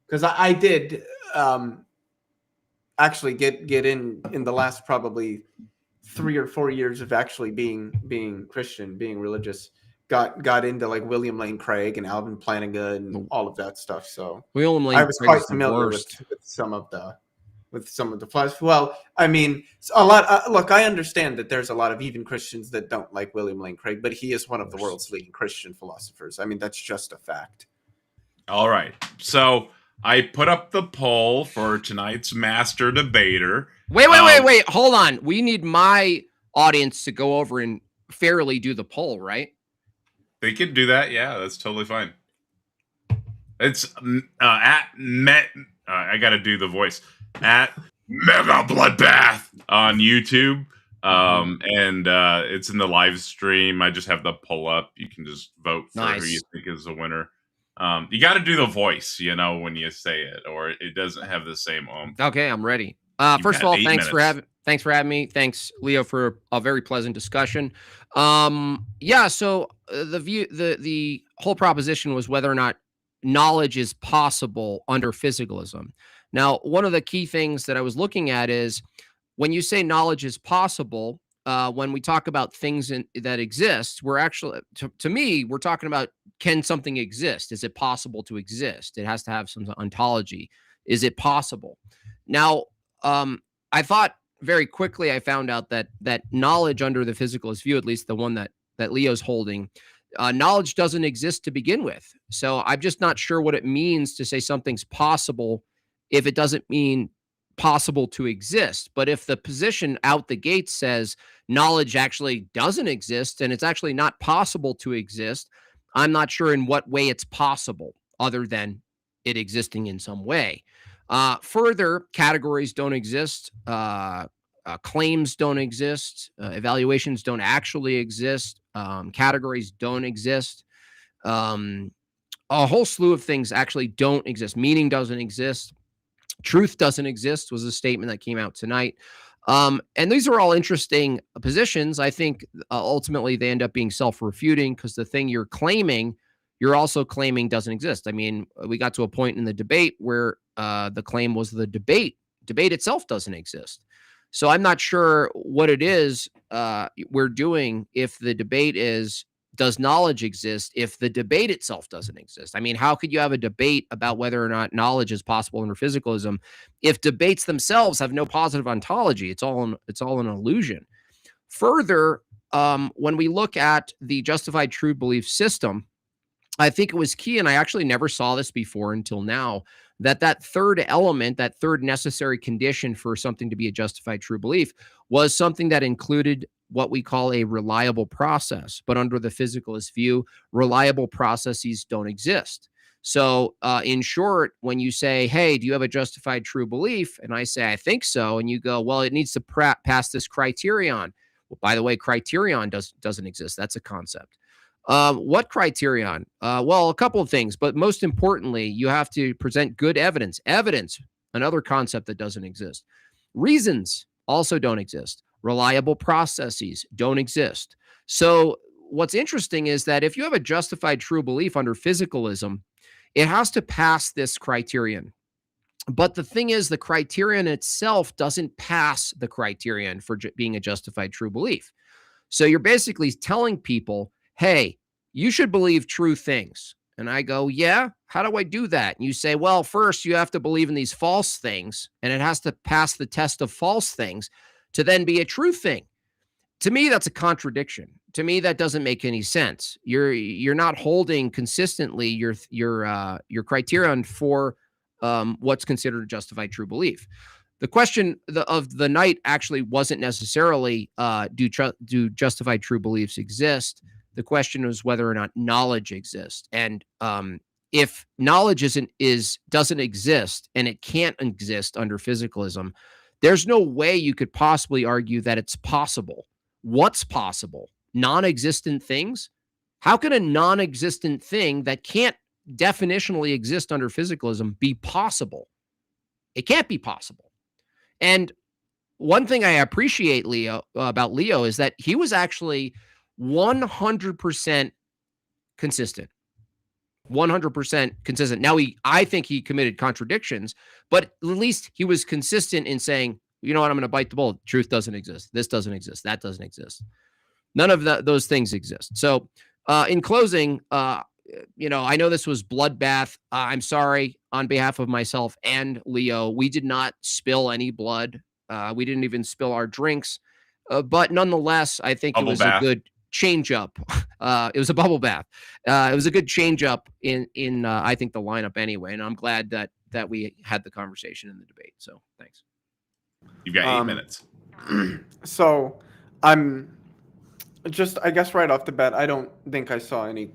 Because I did actually get in the last probably 3 or 4 years of actually being Christian, being religious. Got into like William Lane Craig and Alvin Plantinga and all of that stuff. So William Lane I was Craig quite is the familiar worst. with some of the flaws. Well, I mean, a lot. Look, I understand that there's a lot of even Christians that don't like William Lane Craig, but he is one of the world's leading Christian philosophers. I mean, that's just a fact. All right. So I put up the poll for tonight's master debater. Wait. Hold on. We need my audience to go over and fairly do the poll, right? They could do that. Yeah, that's totally fine. It's at Met. I got to do the voice at Mega Bloodbath on YouTube. And it's in the live stream. I just have the poll up. You can just vote for who you think is the winner. You got to do the voice, when you say it, or it doesn't have the same. Okay, I'm ready. First of all, thanks for having me. Thanks, Leo, for a very pleasant discussion. Yeah. So the whole proposition was whether or not knowledge is possible under physicalism. Now, one of the key things that I was looking at is when you say knowledge is possible, when we talk about things that exist, we're actually, to me, we're talking about, can something exist? Is it possible to exist? It has to have some ontology. Is it possible? Now, I thought very quickly, I found out that knowledge under the physicalist view, at least the one that Leo's holding, knowledge doesn't exist to begin with. So I'm just not sure what it means to say something's possible if it doesn't mean possible to exist. But if the position out the gate says knowledge actually doesn't exist and it's actually not possible to exist, I'm not sure in what way it's possible other than it existing in some way. Further, categories don't exist. Claims don't exist. Evaluations don't actually exist. Categories don't exist. A whole slew of things actually don't exist. Meaning doesn't exist. Truth doesn't exist was a statement that came out tonight. And these are all interesting positions. I think ultimately they end up being self-refuting because the thing you're claiming, you're also claiming doesn't exist. I mean, we got to a point in the debate where the claim was the debate itself doesn't exist. So I'm not sure what it is we're doing if the debate is, does knowledge exist if the debate itself doesn't exist? I mean, how could you have a debate about whether or not knowledge is possible under physicalism if debates themselves have no positive ontology? It's all an illusion. Further, when we look at the justified true belief system, I think it was key, and I actually never saw this before until now, that third element, that third necessary condition for something to be a justified true belief was something that included what we call a reliable process. But under the physicalist view, reliable processes don't exist. So in short, when you say, hey, do you have a justified true belief? And I say, I think so. And you go, well, it needs to pass this criterion. Well, by the way, criterion doesn't exist. That's a concept. What criterion? Well, a couple of things, but most importantly, you have to present good evidence. Evidence, another concept that doesn't exist. Reasons also don't exist. Reliable processes don't exist. So what's interesting is that if you have a justified true belief under physicalism, it has to pass this criterion. But the thing is, the criterion itself doesn't pass the criterion for being a justified true belief. So you're basically telling people, hey, you should believe true things. And I go, yeah, how do I do that? And you say, well, first you have to believe in these false things, and it has to pass the test of false things to then be a true thing. To me, that's a contradiction. To me, that doesn't make any sense. You're not holding consistently your criterion for what's considered a justified true belief. The question of the night actually wasn't necessarily do justified true beliefs exist? The question is whether or not knowledge exists. And if knowledge doesn't exist, and it can't exist under physicalism, there's no way you could possibly argue that it's possible. What's possible? Non-existent things? How can a non-existent thing that can't definitionally exist under physicalism be possible? It can't be possible. And one thing I appreciate about Leo is that he was actually 100% consistent. 100% consistent. Now, I think he committed contradictions, but at least he was consistent in saying, you know what, I'm going to bite the bullet. Truth doesn't exist. This doesn't exist. That doesn't exist. None of those things exist. So in closing, I know this was bloodbath. I'm sorry on behalf of myself and Leo. We did not spill any blood. We didn't even spill our drinks. But nonetheless, I think it was a good change up. It was a bubble bath. It was a good change up in I think the lineup anyway. And I'm glad that we had the conversation in the debate. So thanks. You've got 8 minutes. So I'm just, I guess right off the bat, I don't think I saw any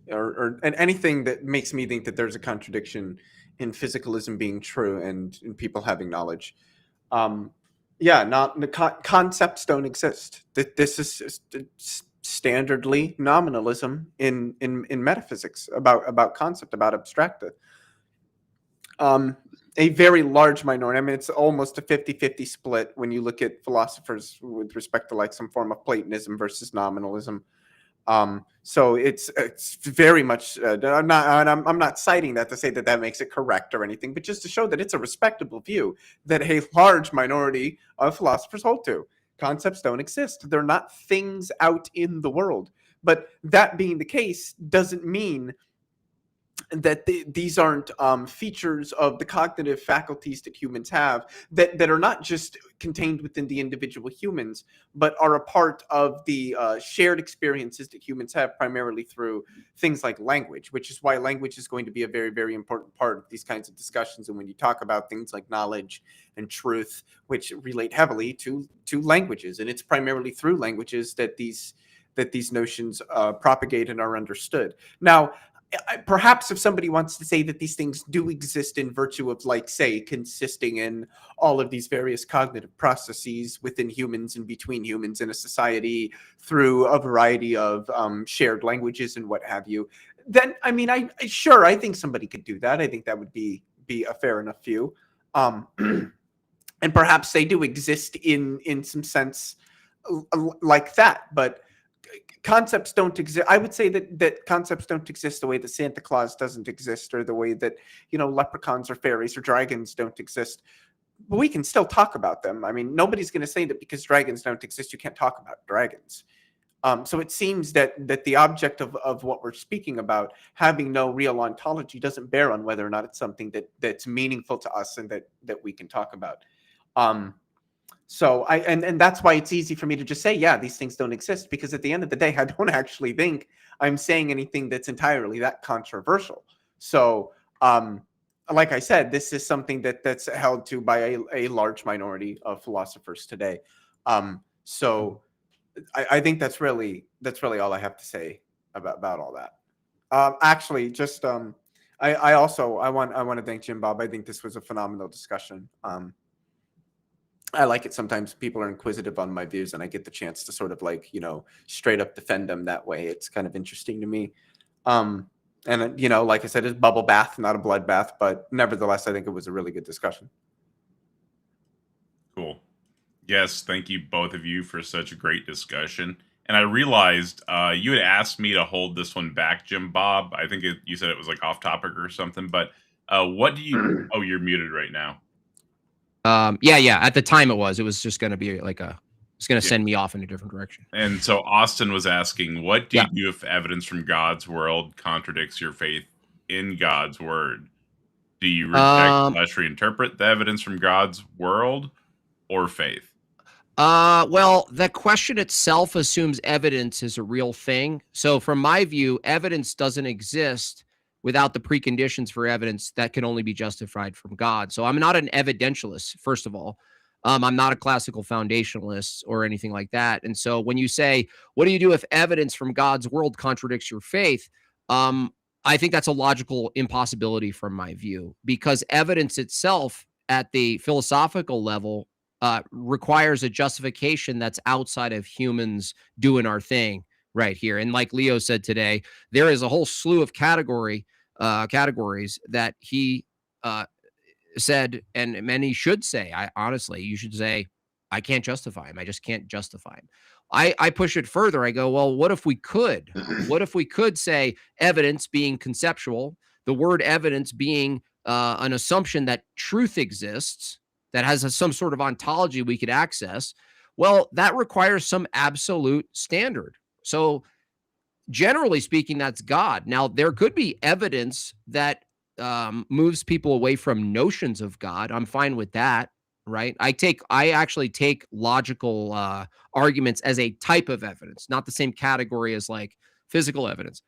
or anything that makes me think that there's a contradiction in physicalism being true and in people having knowledge. Concepts don't exist. This is standardly nominalism in metaphysics about concept, about abstracta. A very large minority, I mean, it's almost a 50-50 split when you look at philosophers with respect to like some form of Platonism versus nominalism. So it's very much, I'm not citing that to say that makes it correct or anything, but just to show that it's a respectable view that a large minority of philosophers hold to. Concepts don't exist. They're not things out in the world. But that being the case doesn't mean that these aren't features of the cognitive faculties that humans have that are not just contained within the individual humans, but are a part of the shared experiences that humans have primarily through things like language, which is why language is going to be a very, very important part of these kinds of discussions. And when you talk about things like knowledge and truth, which relate heavily to languages, and it's primarily through languages that these notions propagate and are understood. Now, perhaps if somebody wants to say that these things do exist in virtue of, like, say, consisting in all of these various cognitive processes within humans and between humans in a society through a variety of shared languages and what have you, then, I mean, I think somebody could do that. I think that would be a fair enough view. And perhaps they do exist in some sense like that, but concepts don't exist. I would say that concepts don't exist the way that Santa Claus doesn't exist, or the way that, leprechauns or fairies or dragons don't exist. But we can still talk about them. I mean, nobody's going to say that because dragons don't exist, you can't talk about dragons. So it seems that the object of what we're speaking about, having no real ontology, doesn't bear on whether or not it's something that's meaningful to us and that we can talk about. So and that's why it's easy for me to just say, yeah, these things don't exist, because at the end of the day, I don't actually think I'm saying anything that's entirely that controversial. So, like I said, this is something that's held to by a large minority of philosophers today. So I think that's really all I have to say about all that. Actually, just I want to thank Jimbob. I think this was a phenomenal discussion. I like it sometimes people are inquisitive on my views and I get the chance to sort of straight up defend them that way. It's kind of interesting to me. And like I said, it's bubble bath, not a bloodbath, but nevertheless, I think it was a really good discussion. Cool. Yes. Thank you, both of you, for such a great discussion. And I realized you had asked me to hold this one back, Jimbob. I think you said it was like off topic or something, but what do you, oh, you're muted right now. Yeah. At the time it was just going to be it's going to send me off in a different direction. And so Austin was asking, what do you do if evidence from God's world contradicts your faith in God's word? Do you reject / reinterpret the evidence from God's world or faith? Well, the question itself assumes evidence is a real thing. So from my view, evidence doesn't exist without the preconditions for evidence that can only be justified from God. So I'm not an evidentialist, first of all. I'm not a classical foundationalist or anything like that. And so when you say, what do you do if evidence from God's world contradicts your faith? I think that's a logical impossibility from my view, because evidence itself at the philosophical level requires a justification that's outside of humans doing our thing right here. And like Leo said today, there is a whole slew of categories that he said, and many should say, honestly, you should say, I can't justify him. I just can't justify him. I push it further. I go, well, what if we could? What if we could say evidence being conceptual, the word evidence being an assumption that truth exists, that has some sort of ontology we could access? Well, that requires some absolute standard. So generally speaking, that's God. Now, there could be evidence that moves people away from notions of God. I'm fine with that, right? I actually take logical arguments as a type of evidence, not the same category as like physical evidence,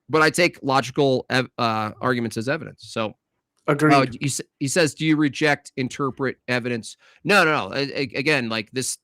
but I take logical arguments as evidence. So Agreed. he says, do you reject, interpret evidence? No. Again, like this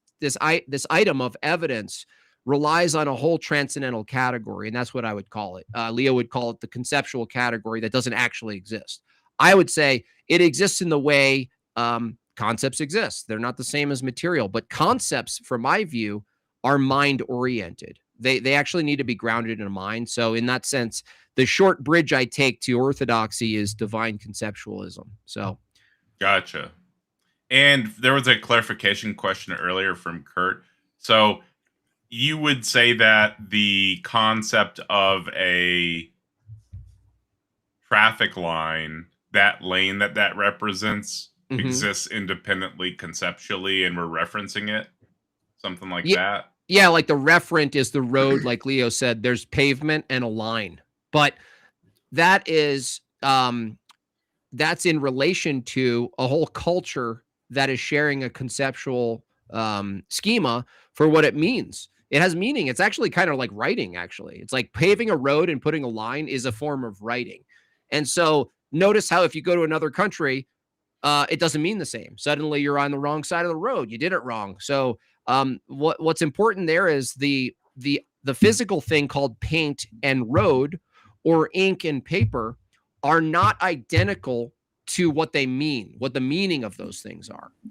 item of evidence relies on a whole transcendental category, and that's what I would call it. Leo would call it the conceptual category that doesn't actually exist. I would say it exists in the way concepts exist. They're not the same as material, but concepts, from my view, are mind-oriented. They actually need to be grounded in a mind. So in that sense, the short bridge I take to orthodoxy is divine conceptualism. So, Gotcha. And there was a clarification question earlier from Kurt. So you would say that the concept of a traffic line, that lane that represents, exists independently conceptually, and we're referencing it? Something like that? Yeah, like the referent is the road, like Leo said, there's pavement and a line. But that is that's in relation to a whole culture that is sharing a conceptual schema for what it means. It has meaning. It's actually kind of like writing, actually. It's like paving a road and putting a line is a form of writing. And so notice how if you go to another country, it doesn't mean the same. Suddenly you're on the wrong side of the road. You did it wrong. So what's important there is the physical thing called paint and road, or ink and paper, are not identical to what they mean, what the meaning of those things are.